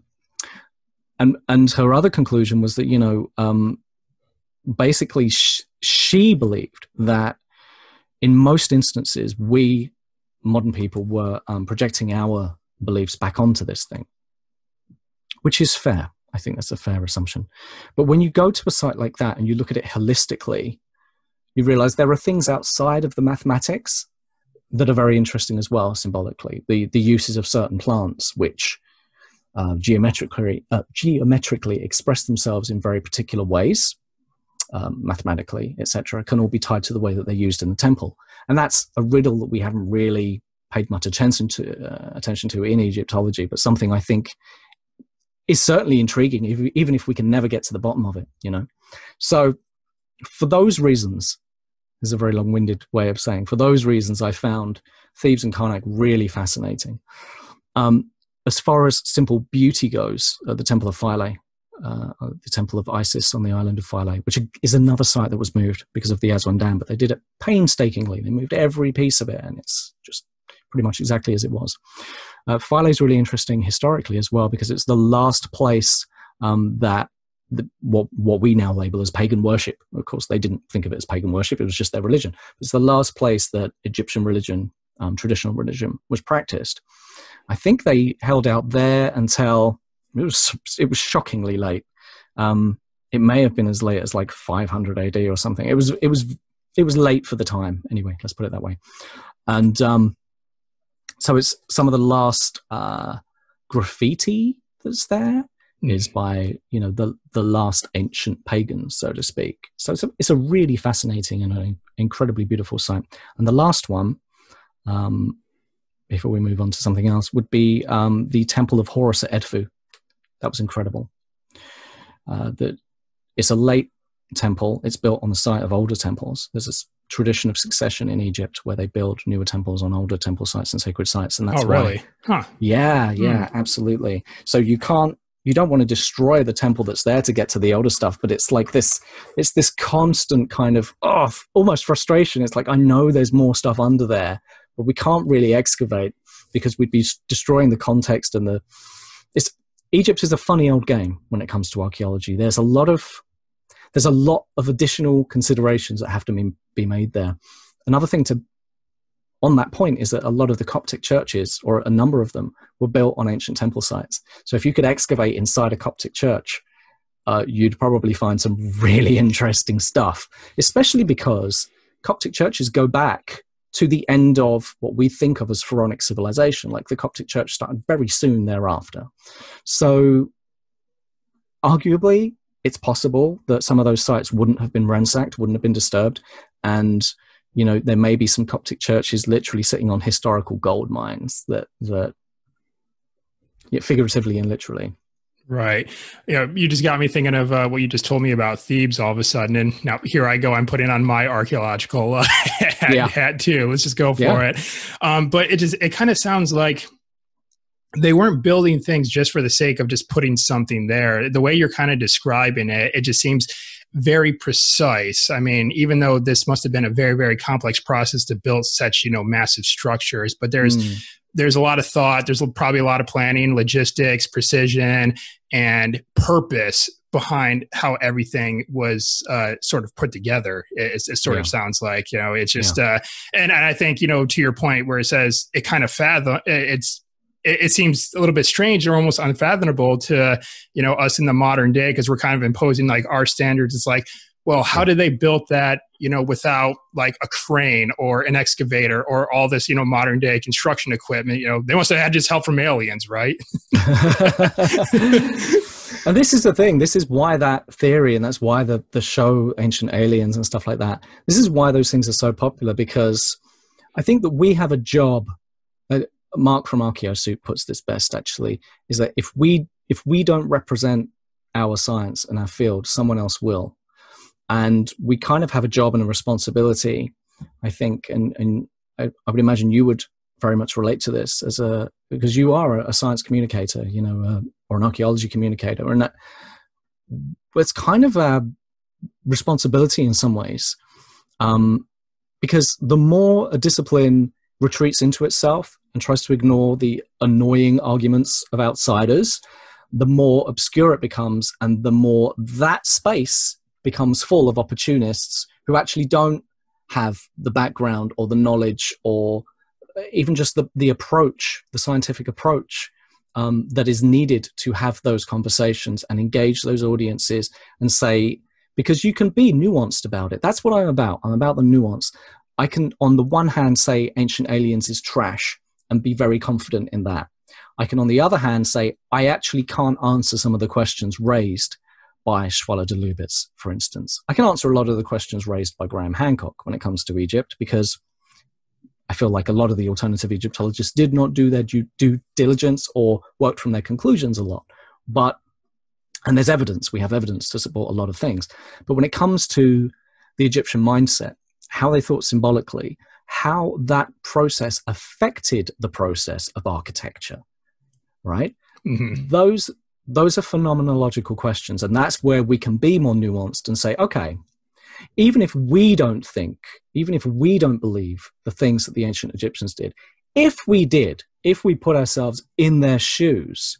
her other conclusion was that, you know, basically she believed that in most instances we modern people were projecting our beliefs back onto this thing, which is fair. I think that's a fair assumption. But when you go to a site like that and you look at it holistically, you realize there are things outside of the mathematics that are very interesting as well, symbolically. The uses of certain plants which geometrically express themselves in very particular ways, mathematically, etc., can all be tied to the way that they're used in the temple. And that's a riddle that we haven't really paid much attention to in Egyptology, but something I think is certainly intriguing, even if we can never get to the bottom of it, you know. So for those reasons, this is a very long-winded way of saying, for those reasons, I found Thebes and Karnak really fascinating. As far as simple beauty goes, the Temple of Philae, the Temple of Isis on the island of Philae, which is another site that was moved because of the Aswan Dam, but they did it painstakingly. They moved every piece of it, and it's just pretty much exactly as it was. Philae is really interesting historically as well, because it's the last place what we now label as pagan worship. Of course, they didn't think of it as pagan worship. It was just their religion. It's the last place that Egyptian religion, traditional religion, was practiced. I think they held out there until it was shockingly late. It may have been as late as like 500 AD or something. It was late for the time. Anyway, let's put it that way. And so it's some of the last graffiti that's there is by, you know, the last ancient pagans, so to speak. So it's a really fascinating and an incredibly beautiful site. And the last one, before we move on to something else, would be the Temple of Horus at Edfu. That was incredible. It's a late temple. It's built on the site of older temples. There's a tradition of succession in Egypt where they build newer temples on older temple sites and sacred sites, and that's really? Huh. Yeah, absolutely. So you don't want to destroy the temple that's there to get to the older stuff, but it's like this constant kind of almost frustration. It's like, I know there's more stuff under there, but we can't really excavate because we'd be destroying the context and Egypt is a funny old game when it comes to archaeology. There's a lot of additional considerations that have to be made there. Another thing on that point is that a lot of the Coptic churches, or a number of them, were built on ancient temple sites. So if you could excavate inside a Coptic church, you'd probably find some really interesting stuff, especially because Coptic churches go back to the end of what we think of as pharaonic civilization. Like the Coptic church started very soon thereafter. So arguably, it's possible that some of those sites wouldn't have been ransacked, wouldn't have been disturbed. And, you know, there may be some Coptic churches literally sitting on historical gold mines that figuratively and literally. Right. You know, you just got me thinking of what you just told me about Thebes all of a sudden. And now here I go. I'm putting on my archaeological hat too. Let's just go for it. But it kind of sounds like they weren't building things just for the sake of just putting something there. The way you're kind of describing it, it just seems very precise. I mean, even though this must have been a very, very complex process to build such, you know, massive structures, but there's a lot of thought. There's probably a lot of planning, logistics, precision, and purpose behind how everything was sort of put together. It sort of sounds like, you know, it's just, and I think, you know, to your point where it says it kind of it seems a little bit strange or almost unfathomable to, you know, us in the modern day, because we're kind of imposing like our standards. It's like, well, how did they build that, you know, without like a crane or an excavator or all this, you know, modern day construction equipment? You know, they must have had just help from aliens, right? And this is the thing. This is why that theory, and that's why the show Ancient Aliens and stuff like that, this is why those things are so popular, because I think that we have a job. Mark from ArchaeoSoup puts this best, actually, is that if we don't represent our science and our field, someone else will. And we kind of have a job and a responsibility, I think, and I would imagine you would very much relate to this because you are a science communicator, you know, or an archaeology communicator, and it's kind of a responsibility in some ways, because the more a discipline retreats into itself and tries to ignore the annoying arguments of outsiders, the more obscure it becomes, and the more that space becomes full of opportunists who actually don't have the background or the knowledge or even just the approach, the scientific approach that is needed to have those conversations and engage those audiences and say, because you can be nuanced about it. That's what I'm about. I'm about the nuance. I can, on the one hand, say Ancient Aliens is trash and be very confident in that. I can, on the other hand, say I actually can't answer some of the questions raised by Schwaller de Lubitz, for instance. I can answer a lot of the questions raised by Graham Hancock when it comes to Egypt, because I feel like a lot of the alternative Egyptologists did not do their due diligence or worked from their conclusions a lot. And there's evidence. We have evidence to support a lot of things. But when it comes to the Egyptian mindset, how they thought symbolically, how that process affected the process of architecture, right? Mm-hmm. Those are phenomenological questions. And that's where we can be more nuanced and say, okay, even if we don't believe the things that the ancient Egyptians did, if we put ourselves in their shoes,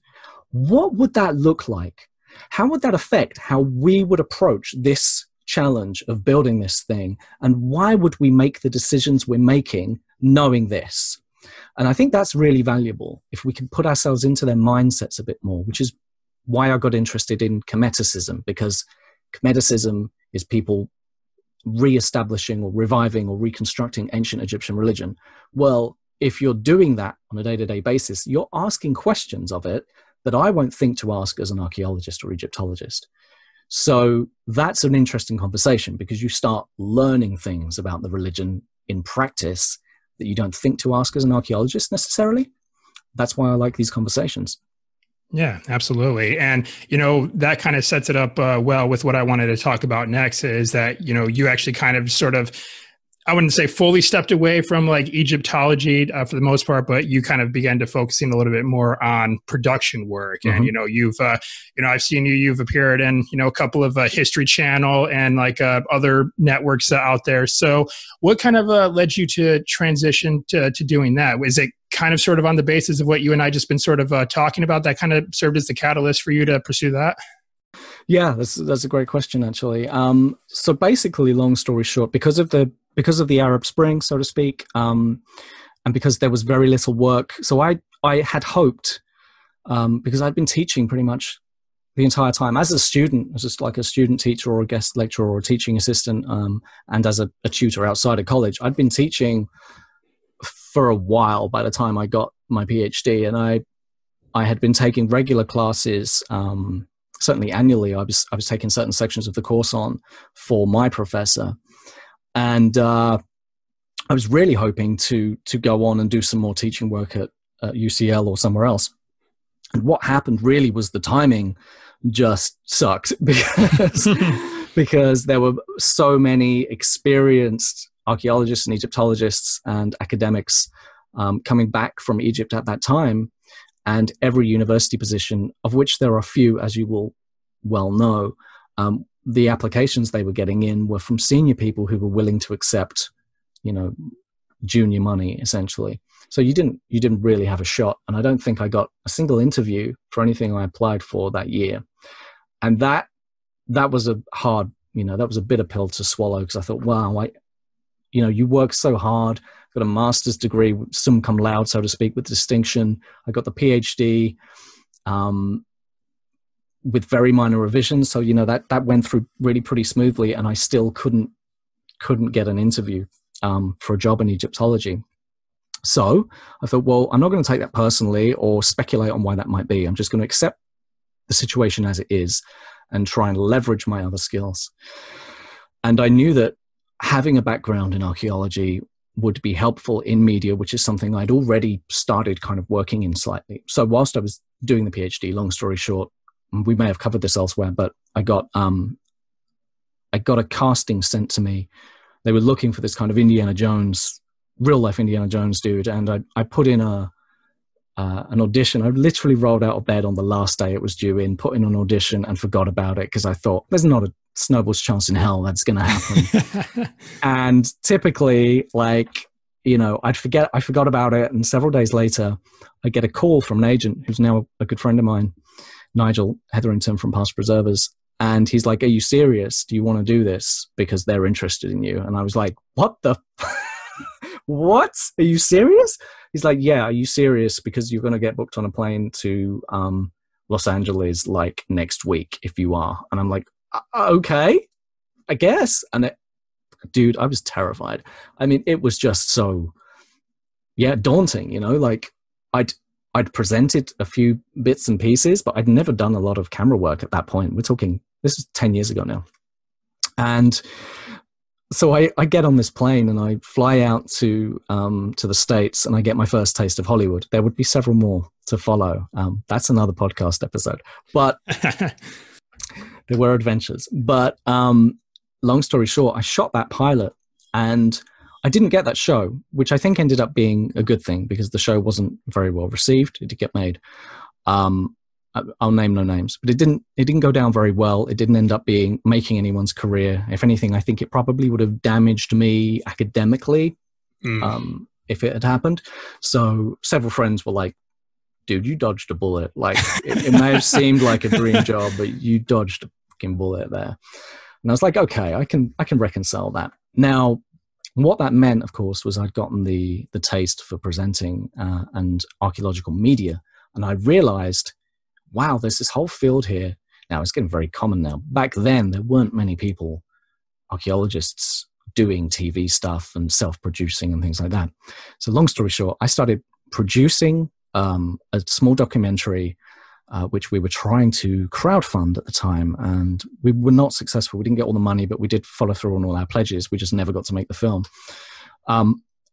what would that look like? How would that affect how we would approach this challenge of building this thing? And why would we make the decisions we're making knowing this? And I think that's really valuable if we can put ourselves into their mindsets a bit more, which is why I got interested in Kemeticism, because Kemeticism is people re-establishing or reviving or reconstructing ancient Egyptian religion. Well, if you're doing that on a day-to-day basis, you're asking questions of it that I won't think to ask as an archaeologist or Egyptologist. So that's an interesting conversation, because you start learning things about the religion in practice that you don't think to ask as an archaeologist necessarily. That's why I like these conversations. Yeah, absolutely. And, that kind of sets it up well with what I wanted to talk about next, is that, you actually kind of sort of, I wouldn't say fully stepped away from like Egyptology for the most part, but you kind of began to focusing a little bit more on production work. Mm-hmm. And, you've, I've seen you've appeared in, a couple of History Channel and like other networks out there. So what kind of led you to transition to doing that? Is it kind of sort of on the basis of what you and I just been sort of talking about that kind of served as the catalyst for you to pursue that? Yeah, that's a great question, actually. So basically, long story short, because of the Arab Spring, so to speak, and because there was very little work, so I had hoped, because I'd been teaching pretty much the entire time as a student, as just like a student teacher or a guest lecturer or a teaching assistant, and as a tutor outside of college, I'd been teaching for a while by the time I got my PhD, and I had been taking regular classes. Certainly annually, I was taking certain sections of the course on for my professor, and I was really hoping to go on and do some more teaching work at UCL or somewhere else. And what happened really was the timing just sucked because there were so many experienced archaeologists and Egyptologists and academics coming back from Egypt at that time. And every university position, of which there are a few, as you will well know, the applications they were getting in were from senior people who were willing to accept, junior money, essentially. So you didn't really have a shot. And I don't think I got a single interview for anything I applied for that year. And that was a hard, that was a bitter pill to swallow, because I thought, wow, you work so hard. Got a master's degree, summa cum laude, so to speak, with distinction. I got the PhD with very minor revisions. So, that went through really pretty smoothly, and I still couldn't get an interview for a job in Egyptology. So I thought, well, I'm not going to take that personally or speculate on why that might be. I'm just going to accept the situation as it is and try and leverage my other skills. And I knew that having a background in archaeology would be helpful in media, which is something I'd already started kind of working in slightly. So whilst I was doing the PhD, long story short, we may have covered this elsewhere, but I got a casting sent to me. They were looking for this kind of Indiana Jones, real life Indiana Jones dude. And I put in an audition. I literally rolled out of bed on the last day it was due in, put in an audition and forgot about it, because I thought there's not a snowball's chance in hell that's going to happen. And typically, I forgot about it. And several days later, I get a call from an agent who's now a good friend of mine, Nigel Hetherington from Past Preservers. And he's like, are you serious? Do you want to do this? Because they're interested in you. And I was like, what the? What? Are you serious? He's like, yeah, are you serious? Because you're going to get booked on a plane to Los Angeles next week if you are. And I'm like, okay, I guess. And dude, I was terrified. I mean, it was just so, daunting, I'd presented a few bits and pieces, but I'd never done a lot of camera work at that point. We're talking, this is 10 years ago now. And So I get on this plane and I fly out to the States, and I get my first taste of Hollywood. There would be several more to follow. That's another podcast episode. But there were adventures. But long story short, I shot that pilot, and I didn't get that show, which I think ended up being a good thing because the show wasn't very well received. It did get made. I'll name no names, but it didn't go down very well. It didn't end up making anyone's career. If anything, I think it probably would have damaged me academically if it had happened. So several friends were like, dude, you dodged a bullet. Like it may have seemed like a dream job, but you dodged a fucking bullet there. And I was like, okay, I can reconcile that. Now, what that meant, of course, was I'd gotten the taste for presenting and archaeological media. And I realized, wow, there's this whole field here. Now, it's getting very common now. Back then, there weren't many people, archaeologists, doing TV stuff and self-producing and things like that. So long story short, I started producing a small documentary, which we were trying to crowdfund at the time. And we were not successful. We didn't get all the money, but we did follow through on all our pledges. We just never got to make the film.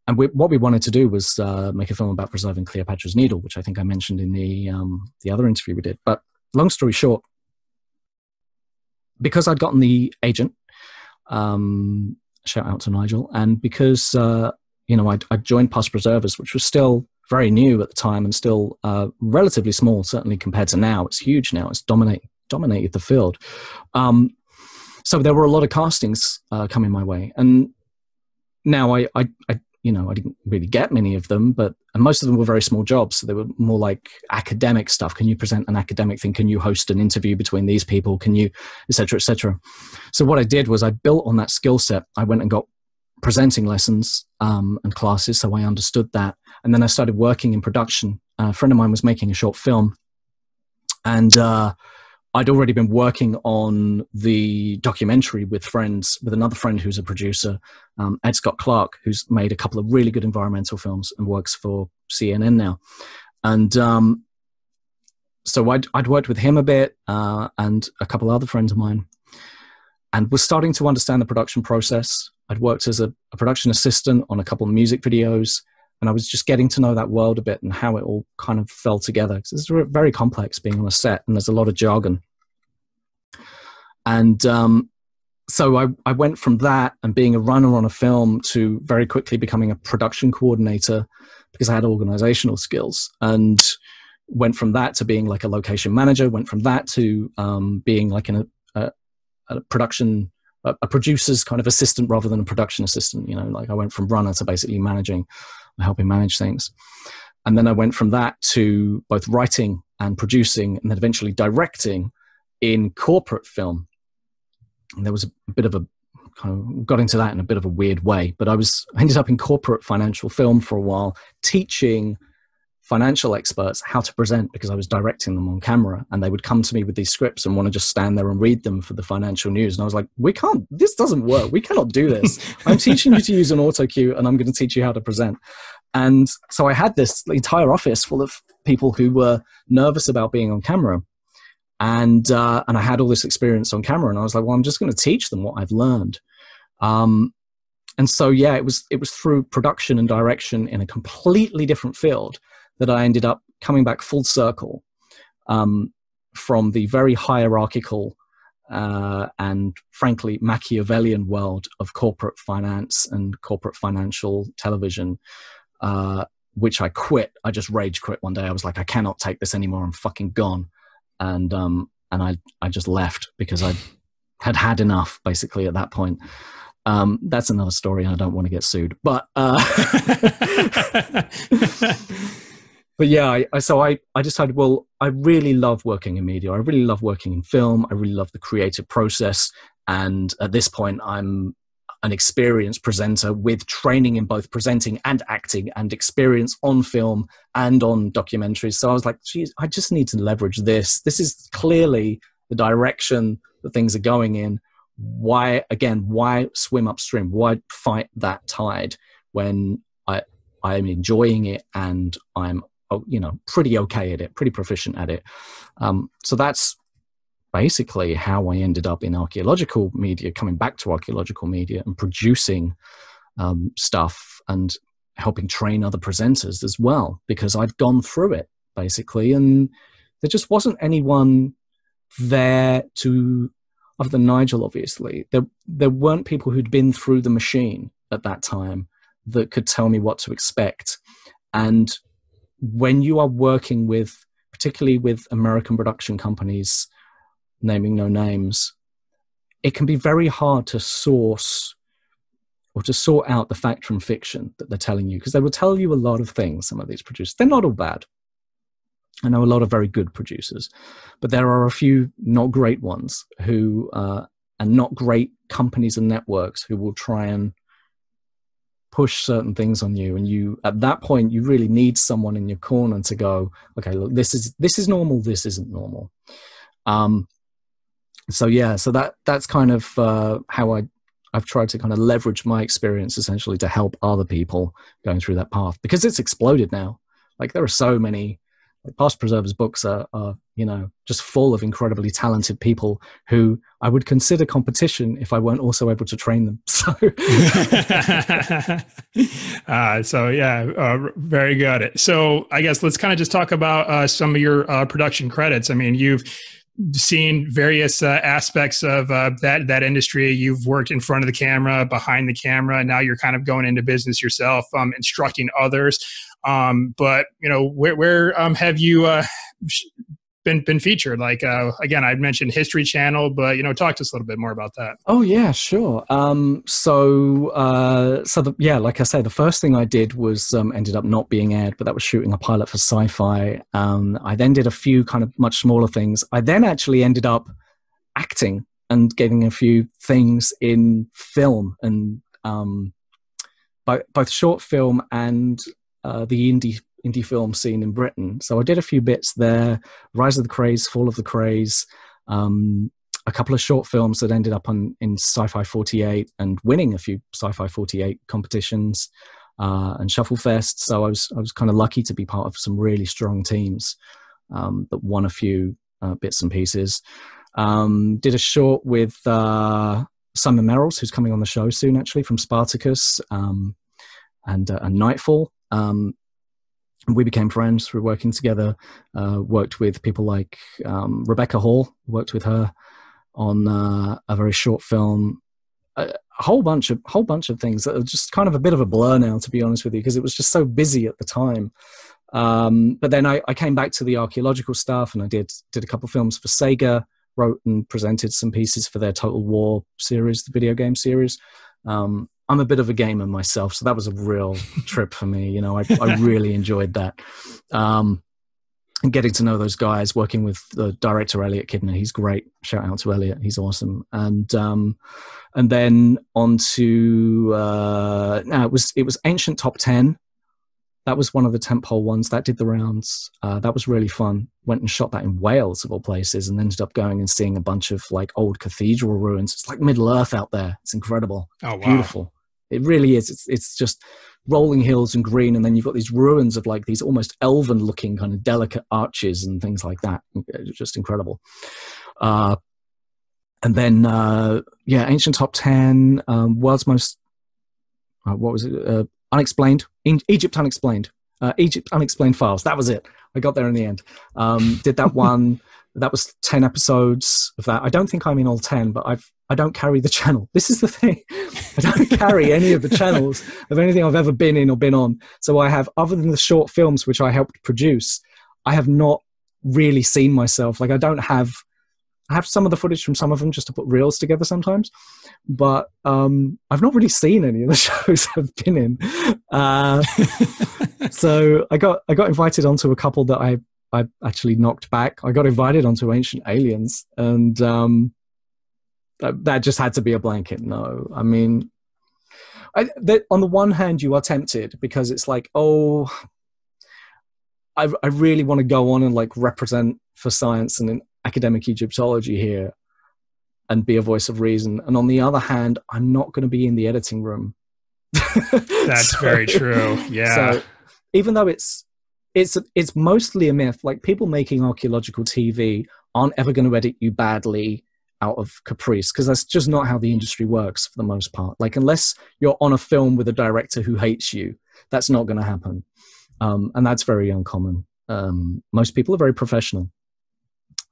And what we wanted to do was make a film about preserving Cleopatra's Needle, which I think I mentioned in the other interview we did. But long story short, because I'd gotten the agent, shout out to Nigel, and because I joined Past Preservers, which was still very new at the time and still relatively small, certainly compared to now. It's huge now. It's dominated the field. So there were a lot of castings coming my way, and now I didn't really get many of them, but most of them were very small jobs. So they were more like academic stuff. Can you present an academic thing? Can you host an interview between these people? Can you, et cetera, et cetera. So what I did was I built on that skill set. I went and got presenting lessons and classes, so I understood that. And then I started working in production. A friend of mine was making a short film, and I'd already been working on the documentary with another friend who's a producer, Ed Scott Clark, who's made a couple of really good environmental films and works for CNN now. And so I'd worked with him a bit and a couple of other friends of mine, and was starting to understand the production process. I'd worked as a production assistant on a couple of music videos, and I was just getting to know that world a bit and how it all kind of fell together. Because it's very complex being on a set, and there's a lot of jargon. And so I went from that and being a runner on a film to very quickly becoming a production coordinator because I had organizational skills, and went from that to being like a location manager, went from that to being like a producer's kind of assistant rather than a production assistant. Like I went from runner to basically helping manage things. And then I went from that to both writing and producing, and then eventually directing in corporate film. And there was a bit of a kind of got into that in a bit of a weird way, but I ended up in corporate financial film for a while, teaching financial experts how to present because I was directing them on camera, and they would come to me with these scripts and want to just stand there and read them for the financial news. And I was like, this doesn't work. We cannot do this. I'm teaching you to use an auto cue, and I'm going to teach you how to present. And so I had this entire office full of people who were nervous about being on camera. And I had all this experience on camera, and I was like, well, I'm just going to teach them what I've learned. And so, yeah, it was through production and direction in a completely different field that I ended up coming back full circle from the very hierarchical and frankly Machiavellian world of corporate finance and corporate financial television, which I quit. I just rage quit one day. I was like, I cannot take this anymore. I'm fucking gone. And I just left because I had enough basically at that point. That's another story. I don't want to get sued, but but yeah, so I decided, well, I really love working in media. I really love working in film. I really love the creative process. And at this point, I'm an experienced presenter with training in both presenting and acting and experience on film and on documentaries. So I was like, geez, I just need to leverage this. This is clearly the direction that things are going in. Why swim upstream? Why fight that tide when I'm enjoying it and I'm pretty okay at it, pretty proficient at it. So that's basically how I ended up in archaeological media, coming back to archaeological media and producing stuff and helping train other presenters as well, because I'd gone through it basically, and there just wasn't anyone there to, other than Nigel, obviously, there weren't people who'd been through the machine at that time that could tell me what to expect. And when you are working with, particularly with American production companies, naming no names, it can be very hard to source or to sort out the fact from fiction that they're telling you, because they will tell you a lot of things, some of these producers. They're not all bad. I know a lot of very good producers, but there are a few not great ones who, and not great companies and networks who will try and push certain things on you. And you, at that point, you really need someone in your corner to go, okay, look, this is normal. This isn't normal. So that's kind of how I've tried to kind of leverage my experience essentially to help other people going through that path, because it's exploded now. Like there are so many, like Past Preservers books are just full of incredibly talented people who I would consider competition if I weren't also able to train them. So, very good. So I guess let's kind of just talk about some of your production credits. I mean, you've seen various aspects of that industry. You've worked in front of the camera, behind the camera, and now you're kind of going into business yourself, instructing others. But where have you been featured? Like again, I'd mentioned History Channel, but talk to us a little bit more about that. Oh yeah, sure. Like I say, the first thing I did was ended up not being aired, but that was shooting a pilot for Sci-Fi. I then did a few kind of much smaller things. I then actually ended up acting and getting a few things in film, and both short film and the indie film scene in Britain. So I did a few bits there: Rise of the Craze, Fall of the Craze, a couple of short films that ended up in Sci-Fi 48 and winning a few Sci-Fi 48 competitions, and Shuffle Fest. So I was kind of lucky to be part of some really strong teams that won a few bits and pieces. Did a short with Simon Merrills, who's coming on the show soon, actually, from Spartacus, and Nightfall. We became friends through working together. Worked with people like Rebecca Hall. Worked with her on a very short film. A whole bunch of things that are just kind of a bit of a blur now, to be honest with you, because it was just so busy at the time. But then I came back to the archaeological stuff, and I did a couple of films for Sega. Wrote and presented some pieces for their Total War series, the video game series. I'm a bit of a gamer myself, so that was a real trip for me. I really enjoyed that. And getting to know those guys, working with the director, Elliot Kidner. He's great. Shout out to Elliot. He's awesome. And then on to, it was Ancient Top 10. That was one of the tentpole ones that did the rounds. That was really fun. Went and shot that in Wales, of all places, and ended up going and seeing a bunch of like old cathedral ruins. It's like Middle Earth out there. It's incredible. Oh, wow. Beautiful. It really is. It's just rolling hills and green, and then you've got these ruins of like these almost elven-looking kind of delicate arches and things like that. It's just incredible. And then, Ancient Top 10, world's most, what was it? Unexplained. Egypt Unexplained. Egypt Unexplained Files. That was it. I got there in the end. Did that one. That was 10 episodes of that. I don't think I'm in all 10, but I don't carry the channel. This is the thing. I don't carry any of the channels of anything I've ever been in or been on. So I have, other than the short films, which I helped produce, I have not really seen myself. Like I have some of the footage from some of them just to put reels together sometimes, but I've not really seen any of the shows I've been in. So I got invited onto a couple that I actually knocked back. I got invited onto Ancient Aliens, and that just had to be a blanket no. I mean, on the one hand, you are tempted because it's like, oh, I really want to go on and like represent for science and in academic Egyptology here and be a voice of reason. And on the other hand, I'm not going to be in the editing room. That's very true. Yeah. So even though it's mostly a myth, like people making archaeological TV aren't ever going to edit you badly out of caprice, because that's just not how the industry works for the most part. Like, unless you're on a film with a director who hates you, that's not going to happen. And that's very uncommon. Most people are very professional.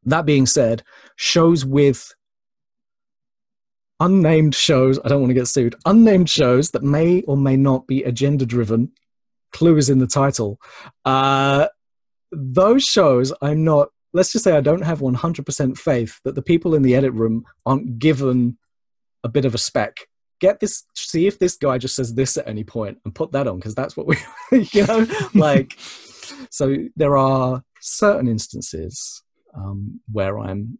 That being said, shows with unnamed shows, I don't want to get sued, unnamed shows that may or may not be agenda driven, clue is in the title. Those shows, I'm not, let's just say I don't have 100% faith that the people in the edit room aren't given a bit of a spec. Get this, see if this guy just says this at any point and put that on, because that's what we, you know, like, so there are certain instances where I'm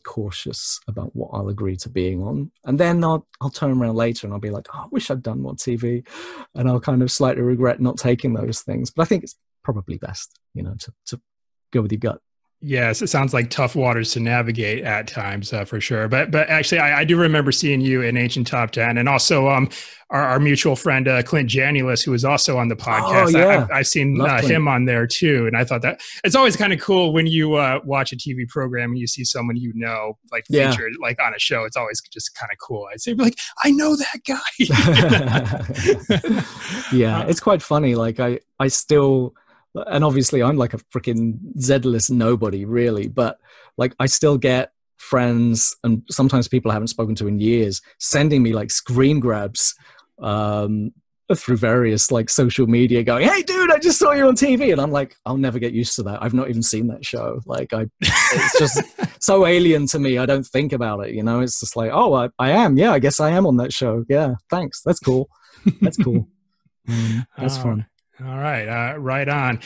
cautious about what I'll agree to being on, and then I'll turn around later and I'll be like, oh, I wish I'd done more TV, and I'll kind of slightly regret not taking those things. But I think it's probably best, you know, to go with your gut. Yes, it sounds like tough waters to navigate at times, for sure. But actually, I do remember seeing you in Ancient Top 10, and also our mutual friend Clint Janulis, who was also on the podcast. Oh, yeah. I've seen him on there too, and I thought that it's always kind of cool when you watch a TV program and you see someone you know like featured like on a show. It's always just kind of cool. I'd say like, I know that guy. Yeah, it's quite funny. Like I still. And obviously I'm like a freaking Z-list nobody really, but like I still get friends and sometimes people I haven't spoken to in years sending me like screen grabs through various like social media going, hey dude, I just saw you on TV. And I'm like, I'll never get used to that. I've not even seen that show. Like it's just so alien to me. I don't think about it, you know. It's just like, oh, I am. Yeah, I guess I am on that show. Yeah, thanks. That's cool. That's cool. That's fun. All right. Right on.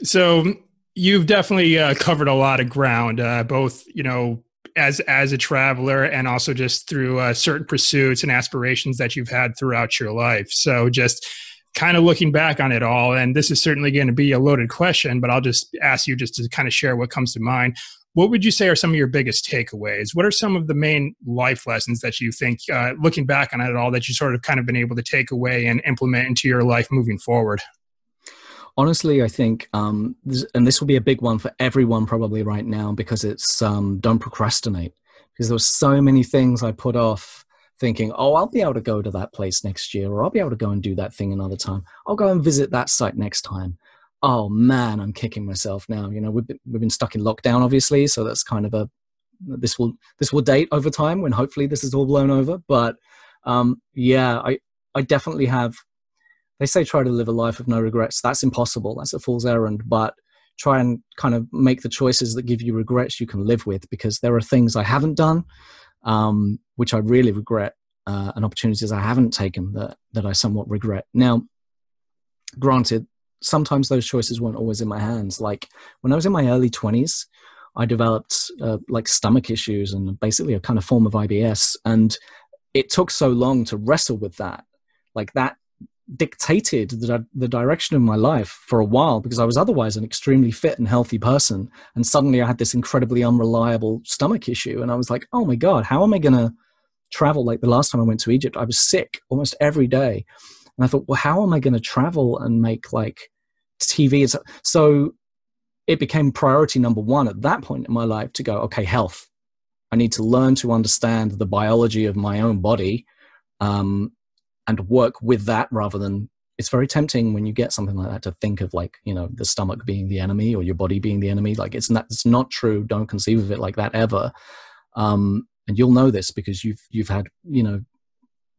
So you've definitely covered a lot of ground, both, you know, as a traveler and also just through certain pursuits and aspirations that you've had throughout your life. So just kind of looking back on it all, and this is certainly going to be a loaded question, but I'll just ask you just to kind of share what comes to mind. What would you say are some of your biggest takeaways? What are some of the main life lessons that you think, looking back on it all, that you sort of kind of been able to take away and implement into your life moving forward? Honestly, I think, and this will be a big one for everyone probably right now, because it's don't procrastinate. Because there were so many things I put off thinking, oh, I'll be able to go to that place next year, or I'll be able to go and do that thing another time. I'll go and visit that site next time. Oh man, I'm kicking myself now. You know, we've been stuck in lockdown, obviously, so that's kind of this will date over time when hopefully this is all blown over. But yeah, I definitely have. They say try to live a life of no regrets. That's impossible. That's a fool's errand. But try and kind of make the choices that give you regrets you can live with, because there are things I haven't done, which I really regret, and opportunities I haven't taken that I somewhat regret. Now, granted, sometimes those choices weren't always in my hands. Like when I was in my early 20s, I developed like stomach issues and basically a kind of form of IBS. And it took so long to wrestle with that. Like that dictated the direction of my life for a while, because I was otherwise an extremely fit and healthy person, and suddenly I had this incredibly unreliable stomach issue, and I was like, oh my god, how am I gonna travel? Like the last time I went to Egypt, I was sick almost every day, and I thought, well, how am I gonna travel and make like TV? So it became priority number one at that point in my life to go, okay, health. I need to learn to understand the biology of my own body, and work with that, rather than, it's very tempting when you get something like that to think of like, you know, the stomach being the enemy or your body being the enemy. Like it's not true. Don't conceive of it like that ever. And you'll know this because you've had, you know,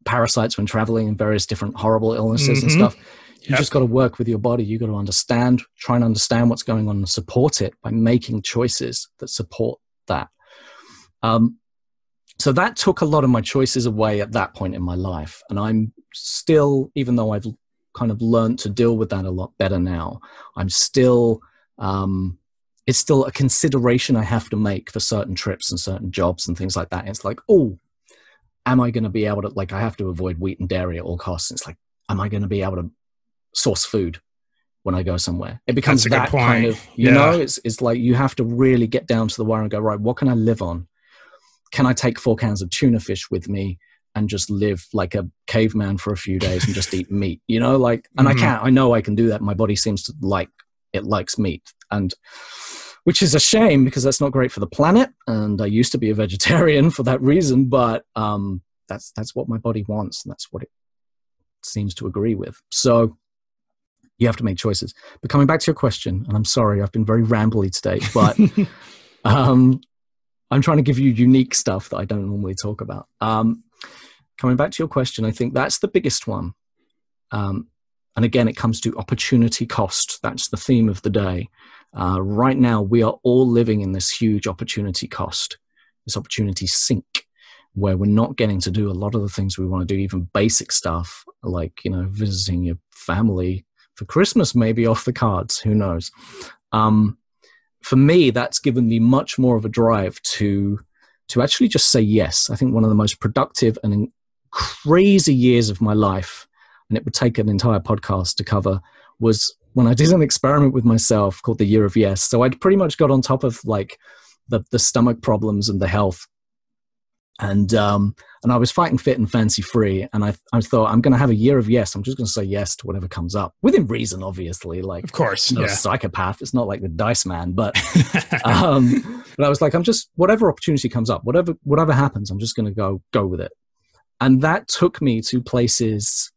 parasites when traveling and various different horrible illnesses and stuff. You just got to work with your body. You got to try and understand what's going on and support it by making choices that support that. So that took a lot of my choices away at that point in my life. And I'm still, even though I've kind of learned to deal with that a lot better now, I'm still, it's still a consideration I have to make for certain trips and certain jobs and things like that. It's like, oh, am I going to be able to, like, I have to avoid wheat and dairy at all costs. It's like, am I going to be able to source food when I go somewhere? It becomes that kind of, you know, it's like you have to really get down to the wire and go, right, what can I live on? Can I take 4 cans of tuna fish with me and just live like a caveman for a few days and just eat meat, you know, like, and I know I can do that. My body seems to likes meat. And which is a shame because that's not great for the planet. And I used to be a vegetarian for that reason, but that's what my body wants, and that's what it seems to agree with. So you have to make choices. But coming back to your question, and I'm sorry, I've been very rambly today, but I'm trying to give you unique stuff that I don't normally talk about. Coming back to your question, I think that's the biggest one. And again, it comes to opportunity cost. That's the theme of the day. Right now, we are all living in this huge opportunity cost, this opportunity sink, where we're not getting to do a lot of the things we want to do, even basic stuff like, you know, visiting your family for Christmas, maybe off the cards, who knows? For me, that's given me much more of a drive to actually just say yes. I think one of the most productive and crazy years of my life, and it would take an entire podcast to cover, was when I did an experiment with myself called the Year of Yes. So I'd pretty much got on top of like the stomach problems and the health. And I was fighting fit and fancy free. And I thought, I'm going to have a year of yes. I'm just going to say yes to whatever comes up within reason, obviously. Like, of course, no psychopath. It's not like the Dice Man, but but I was like, I'm just, whatever opportunity comes up, whatever happens, I'm just going to go with it. And that took me to places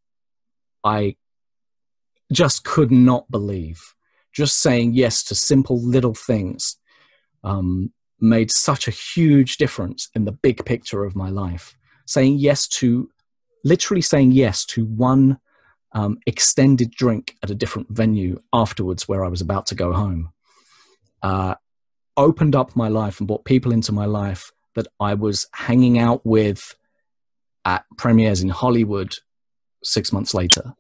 I just could not believe. Just saying yes to simple little things made such a huge difference in the big picture of my life. Literally saying yes to one extended drink at a different venue afterwards where I was about to go home opened up my life and brought people into my life that I was hanging out with at premieres in Hollywood 6 months later.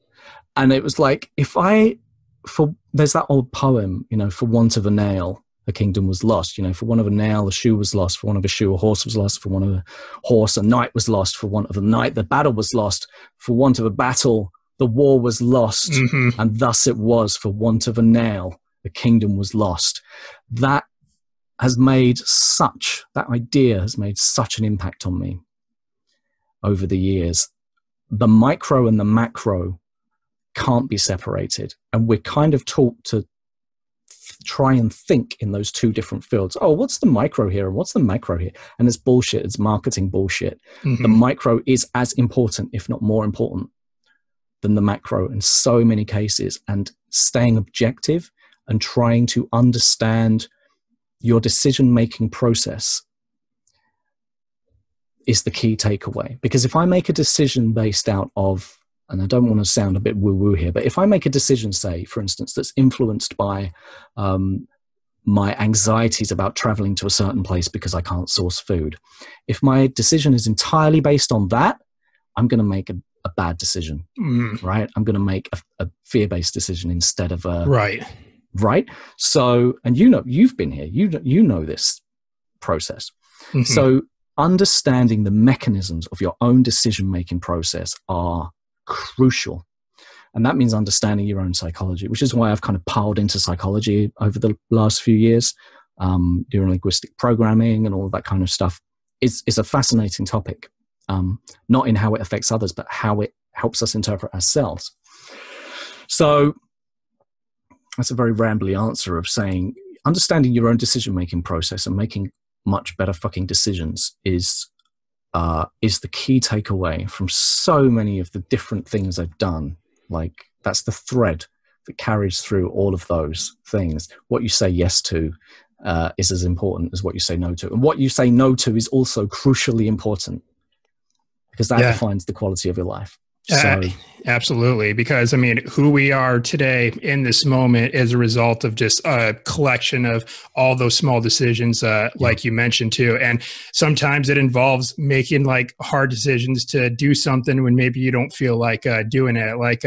And it was like, there's that old poem, you know, for want of a nail, a kingdom was lost. You know, for want of a nail, a shoe was lost. For want of a shoe, a horse was lost. For want of a horse, a knight was lost. For want of a knight, the battle was lost. For want of a battle, the war was lost. Mm-hmm. And thus it was, for want of a nail, the kingdom was lost. That idea has made such an impact on me over the years. The micro and the macro can't be separated. And we're kind of taught to try and think in those two different fields. Oh, what's the micro here and what's the macro here? And it's bullshit. It's marketing bullshit. Mm-hmm. The micro is as important, if not more important, than the macro in so many cases. And staying objective and trying to understand your decision-making process is the key takeaway. Because if I make a decision based out of, and I don't want to sound a bit woo-woo here, but if I make a decision, say, for instance, that's influenced by my anxieties about traveling to a certain place because I can't source food, if my decision is entirely based on that, I'm going to make a bad decision, right? I'm going to make a fear-based decision instead of a... Right? So, and you know, you've been here, you know this process. Mm-hmm. So understanding the mechanisms of your own decision-making process are crucial. And that means understanding your own psychology, which is why I've kind of piled into psychology over the last few years. Neurolinguistic programming and all of that kind of stuff is a fascinating topic. Not in how it affects others, but how it helps us interpret ourselves. So that's a very rambly answer of saying understanding your own decision-making process and making much better fucking decisions is the key takeaway from so many of the different things I've done. Like, that's the thread that carries through all of those things. What you say yes to is as important as what you say no to. And what you say no to is also crucially important because that defines the quality of your life. So, absolutely. Because I mean, who we are today in this moment is a result of just a collection of all those small decisions, like you mentioned too. And sometimes it involves making like hard decisions to do something when maybe you don't feel like doing it. Like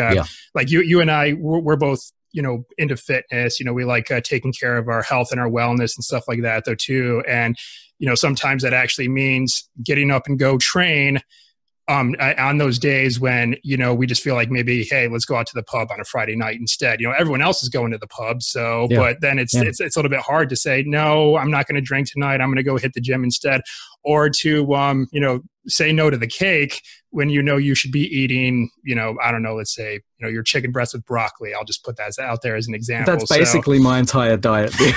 you and I, we're both, you know, into fitness. You know, we like taking care of our health and our wellness and stuff like that though too. And, you know, sometimes that actually means getting up and go train on those days when, you know, we just feel like maybe, hey, let's go out to the pub on a Friday night instead. You know, everyone else is going to the pub. So, but then it's a little bit hard to say, no, I'm not going to drink tonight. I'm going to go hit the gym instead. or to, say no to the cake when you should be eating, I don't know, let's say, your chicken breast with broccoli. I'll just put that out there as an example. That's basically my entire diet, dude.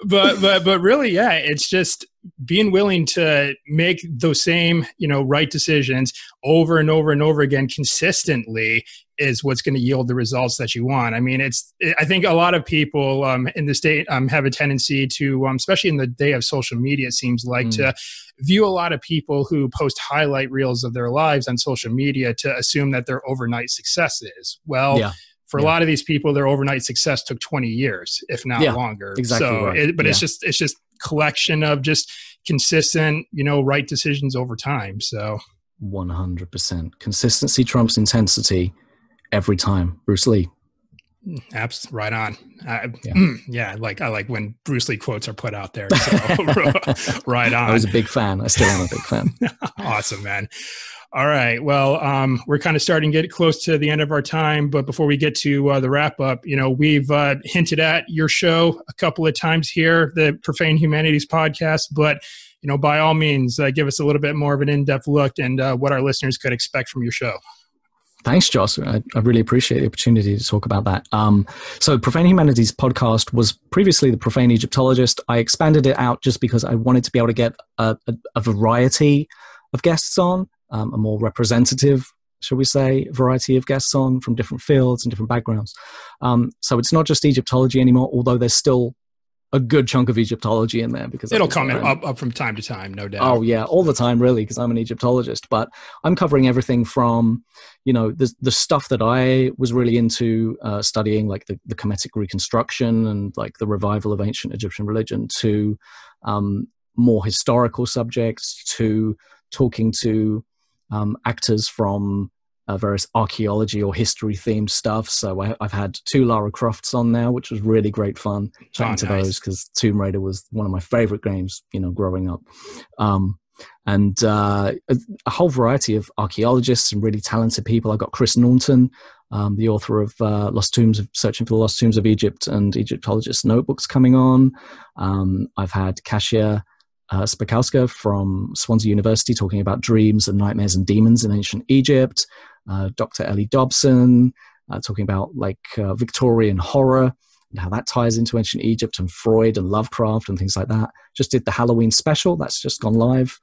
but really, yeah, it's just being willing to make those same, right decisions over and over and over again consistently is what's going to yield the results that you want. I mean, I think a lot of people in the state have a tendency to, especially in the day of social media, it seems like, to view a lot of people who post highlight reels of their lives on social media to assume that their overnight successes. Well, for a lot of these people, their overnight success took 20 years, if not longer. Exactly. So, right. It's just collection of just consistent, right decisions over time. So 100% consistency trumps intensity every time. Bruce Lee. Right on. I like when Bruce Lee quotes are put out there. So right on. I was a big fan. I still am a big fan. Awesome, man. All right. Well, we're kind of starting to get close to the end of our time, but before we get to the wrap up, we've hinted at your show a couple of times here, the Profane Humanities podcast, but by all means, give us a little bit more of an in-depth look and what our listeners could expect from your show. Thanks, Josh. I really appreciate the opportunity to talk about that. So Profane Humanities podcast was previously the Profane Egyptologist. I expanded it out just because I wanted to be able to get a variety of guests on, a more representative, shall we say, variety of guests on from different fields and different backgrounds. So it's not just Egyptology anymore, although there's still a good chunk of Egyptology in there, because it'll come up from time to time, no doubt. Oh yeah, all the time, really, because I'm an Egyptologist. But I'm covering everything from, the stuff that I was really into studying, like the Kemetic reconstruction and like the revival of ancient Egyptian religion, to more historical subjects, to talking to actors from various archaeology or history themed stuff. So I've had 2 Lara Crofts on now, which was really great fun chatting to those, because Tomb Raider was one of my favorite games, growing up. And a whole variety of archaeologists and really talented people. I got Chris Naunton, the author of Searching for the Lost Tombs of Egypt and Egyptologist Notebooks, coming on. I've had Kasia Spakowska from Swansea University talking about dreams and nightmares and demons in ancient Egypt. Dr. Ellie Dobson talking about Victorian horror and how that ties into ancient Egypt and Freud and Lovecraft and things like that. Just did the Halloween special that's just gone live,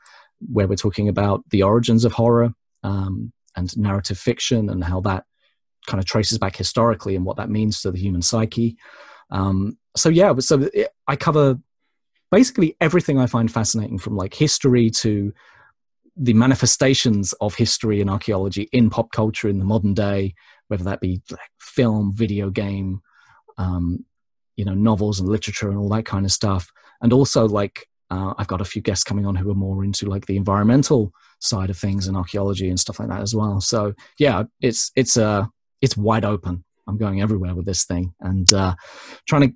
where we're talking about the origins of horror and narrative fiction and how that kind of traces back historically and what that means to the human psyche. So I cover basically everything I find fascinating, from history to the manifestations of history and archaeology in pop culture in the modern day, whether that be film, video game, novels and literature and all that kind of stuff. And also I've got a few guests coming on who are more into the environmental side of things and archaeology and stuff like that as well. So yeah, it's wide open. I'm going everywhere with this thing, and trying to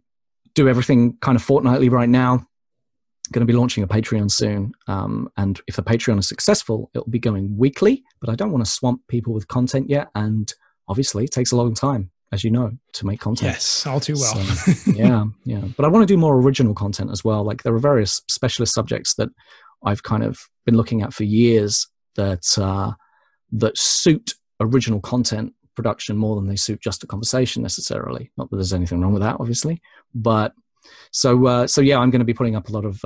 do everything kind of fortnightly right now. Going to be launching a Patreon soon, and if the Patreon is successful, it'll be going weekly, but I don't want to swamp people with content yet, and obviously it takes a long time, as you know, to make content. Yes, all too well. So, yeah but I want to do more original content as well. There are various specialist subjects that I've kind of been looking at for years that suit original content production more than they suit just a conversation necessarily. Not that there's anything wrong with that, obviously, but So yeah, I'm going to be putting up a lot of,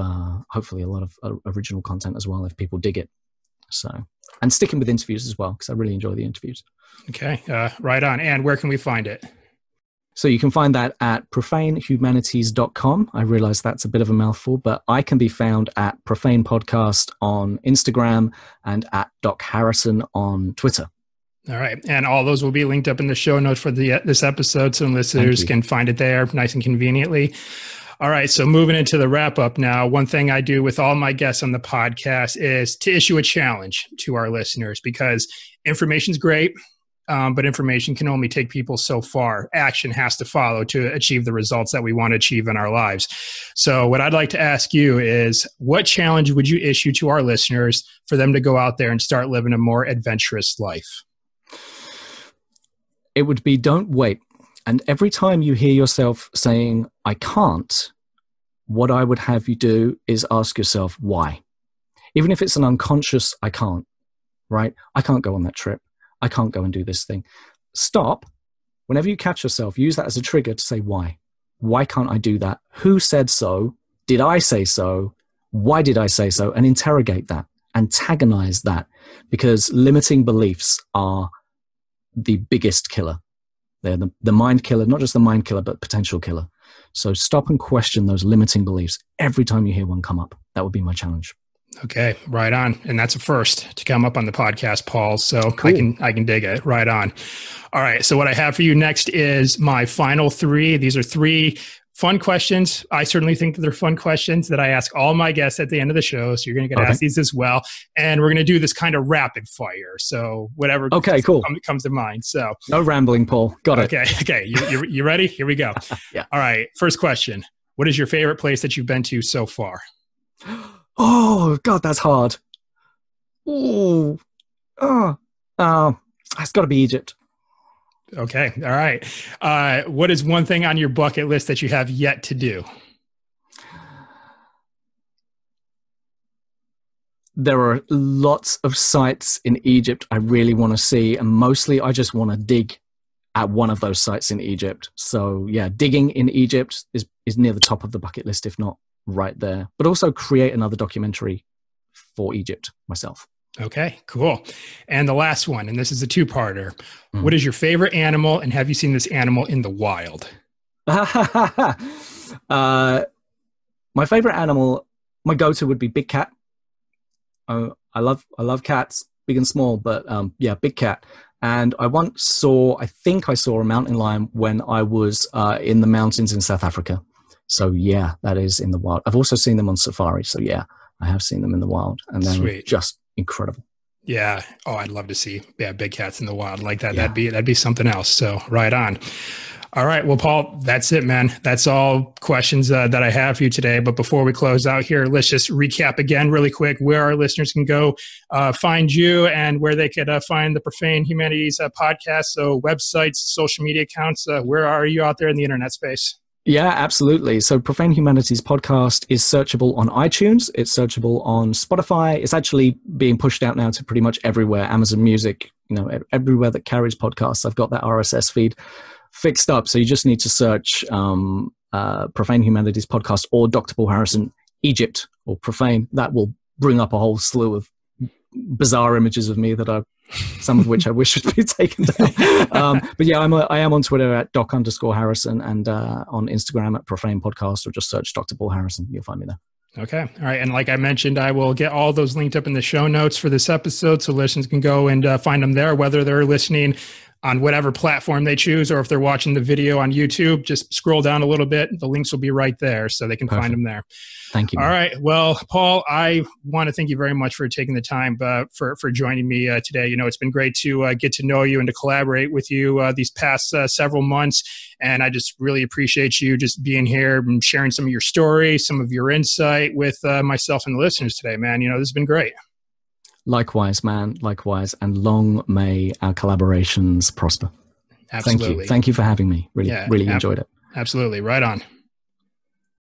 hopefully a lot of original content as well, if people dig it. So, and sticking with interviews as well, because I really enjoy the interviews. Okay. Right on. And where can we find it? So you can find that at profanehumanities.com. I realize that's a bit of a mouthful, but I can be found at Profane Podcast on Instagram and at Doc Harrison on Twitter. All right. And all those will be linked up in the show notes for this episode, so listeners can find it there nice and conveniently. All right. So moving into the wrap up now, one thing I do with all my guests on the podcast is to issue a challenge to our listeners, because information's great, but information can only take people so far. Action has to follow to achieve the results that we want to achieve in our lives. So what I'd like to ask you is, what challenge would you issue to our listeners for them to go out there and start living a more adventurous life? It would be, don't wait. And every time you hear yourself saying, I can't, what I would have you do is ask yourself why. Even if it's an unconscious, I can't, right? I can't go on that trip. I can't go and do this thing. Stop. Whenever you catch yourself, use that as a trigger to say why. Why can't I do that? Who said so? Did I say so? Why did I say so? And interrogate that, antagonize that, because limiting beliefs are the biggest killer. They're the mind killer, not just the mind killer, but potential killer. So stop and question those limiting beliefs every time you hear one come up. That would be my challenge. Okay, right on. And that's a first to come up on the podcast, Paul. So Cool. I can dig it. Right on. All right. So what I have for you next is my final three. These are three fun questions. I certainly think that they're fun questions that I ask all my guests at the end of the show. So you're going to get asked these as well. And we're going to do this kind of rapid fire. So whatever comes to mind. So no rambling, Paul. Got it. Okay. You ready? Here we go. Yeah. All right. First question. What is your favorite place that you've been to so far? Oh, God, that's hard. It's got to be Egypt. Okay. All right. What is one thing on your bucket list that you have yet to do? There are lots of sites in Egypt I really want to see, and mostly I just want to dig at one of those sites in Egypt. So yeah, digging in Egypt is near the top of the bucket list, if not right there. But also create another documentary for Egypt myself. Okay, cool. And the last one, and this is a two-parter. What is your favorite animal, and have you seen this animal in the wild? My favorite animal, my go-to would be big cat. I love cats, big and small, but yeah, big cat. And I think I saw a mountain lion when I was in the mountains in South Africa. So yeah, that is in the wild. I've also seen them on safari. So yeah, I have seen them in the wild, and they're just incredible. Yeah. Oh, I'd love to see big cats in the wild like that. Yeah. That'd be something else. So right on. All right. Well, Paul, that's it, man. That's all questions that I have for you today. But before we close out here, let's just recap again really quick where our listeners can go find you and where they could find the Profane Humanities podcast. So websites, social media accounts, where are you out there in the internet space? Yeah, absolutely. So Profane Humanities podcast is searchable on iTunes. It's searchable on Spotify. It's actually being pushed out now to pretty much everywhere. Amazon Music, everywhere that carries podcasts. I've got that RSS feed fixed up. So you just need to search Profane Humanities podcast or Dr. Paul Harrison Egypt or Profane. That will bring up a whole slew of bizarre images of me that some of which I wish would be taken down. But yeah, I am on Twitter at doc_Harrison and on Instagram at Profane Podcast, or just search Dr. Paul Harrison. You'll find me there. Okay. All right. And like I mentioned, I will get all those linked up in the show notes for this episode so listeners can go and find them there, whether they're listening on whatever platform they choose, or if they're watching the video on YouTube, just scroll down a little bit. The links will be right there so they can find them there. Thank you. All right. Well, Paul, I want to thank you very much for taking the time for joining me today. It's been great to get to know you and to collaborate with you these past several months. And I just really appreciate you just being here and sharing some of your story, some of your insight with myself and the listeners today, man. This has been great. Likewise, man. Likewise. And long may our collaborations prosper. Absolutely. Thank you for having me. Really enjoyed it. Absolutely. Right on.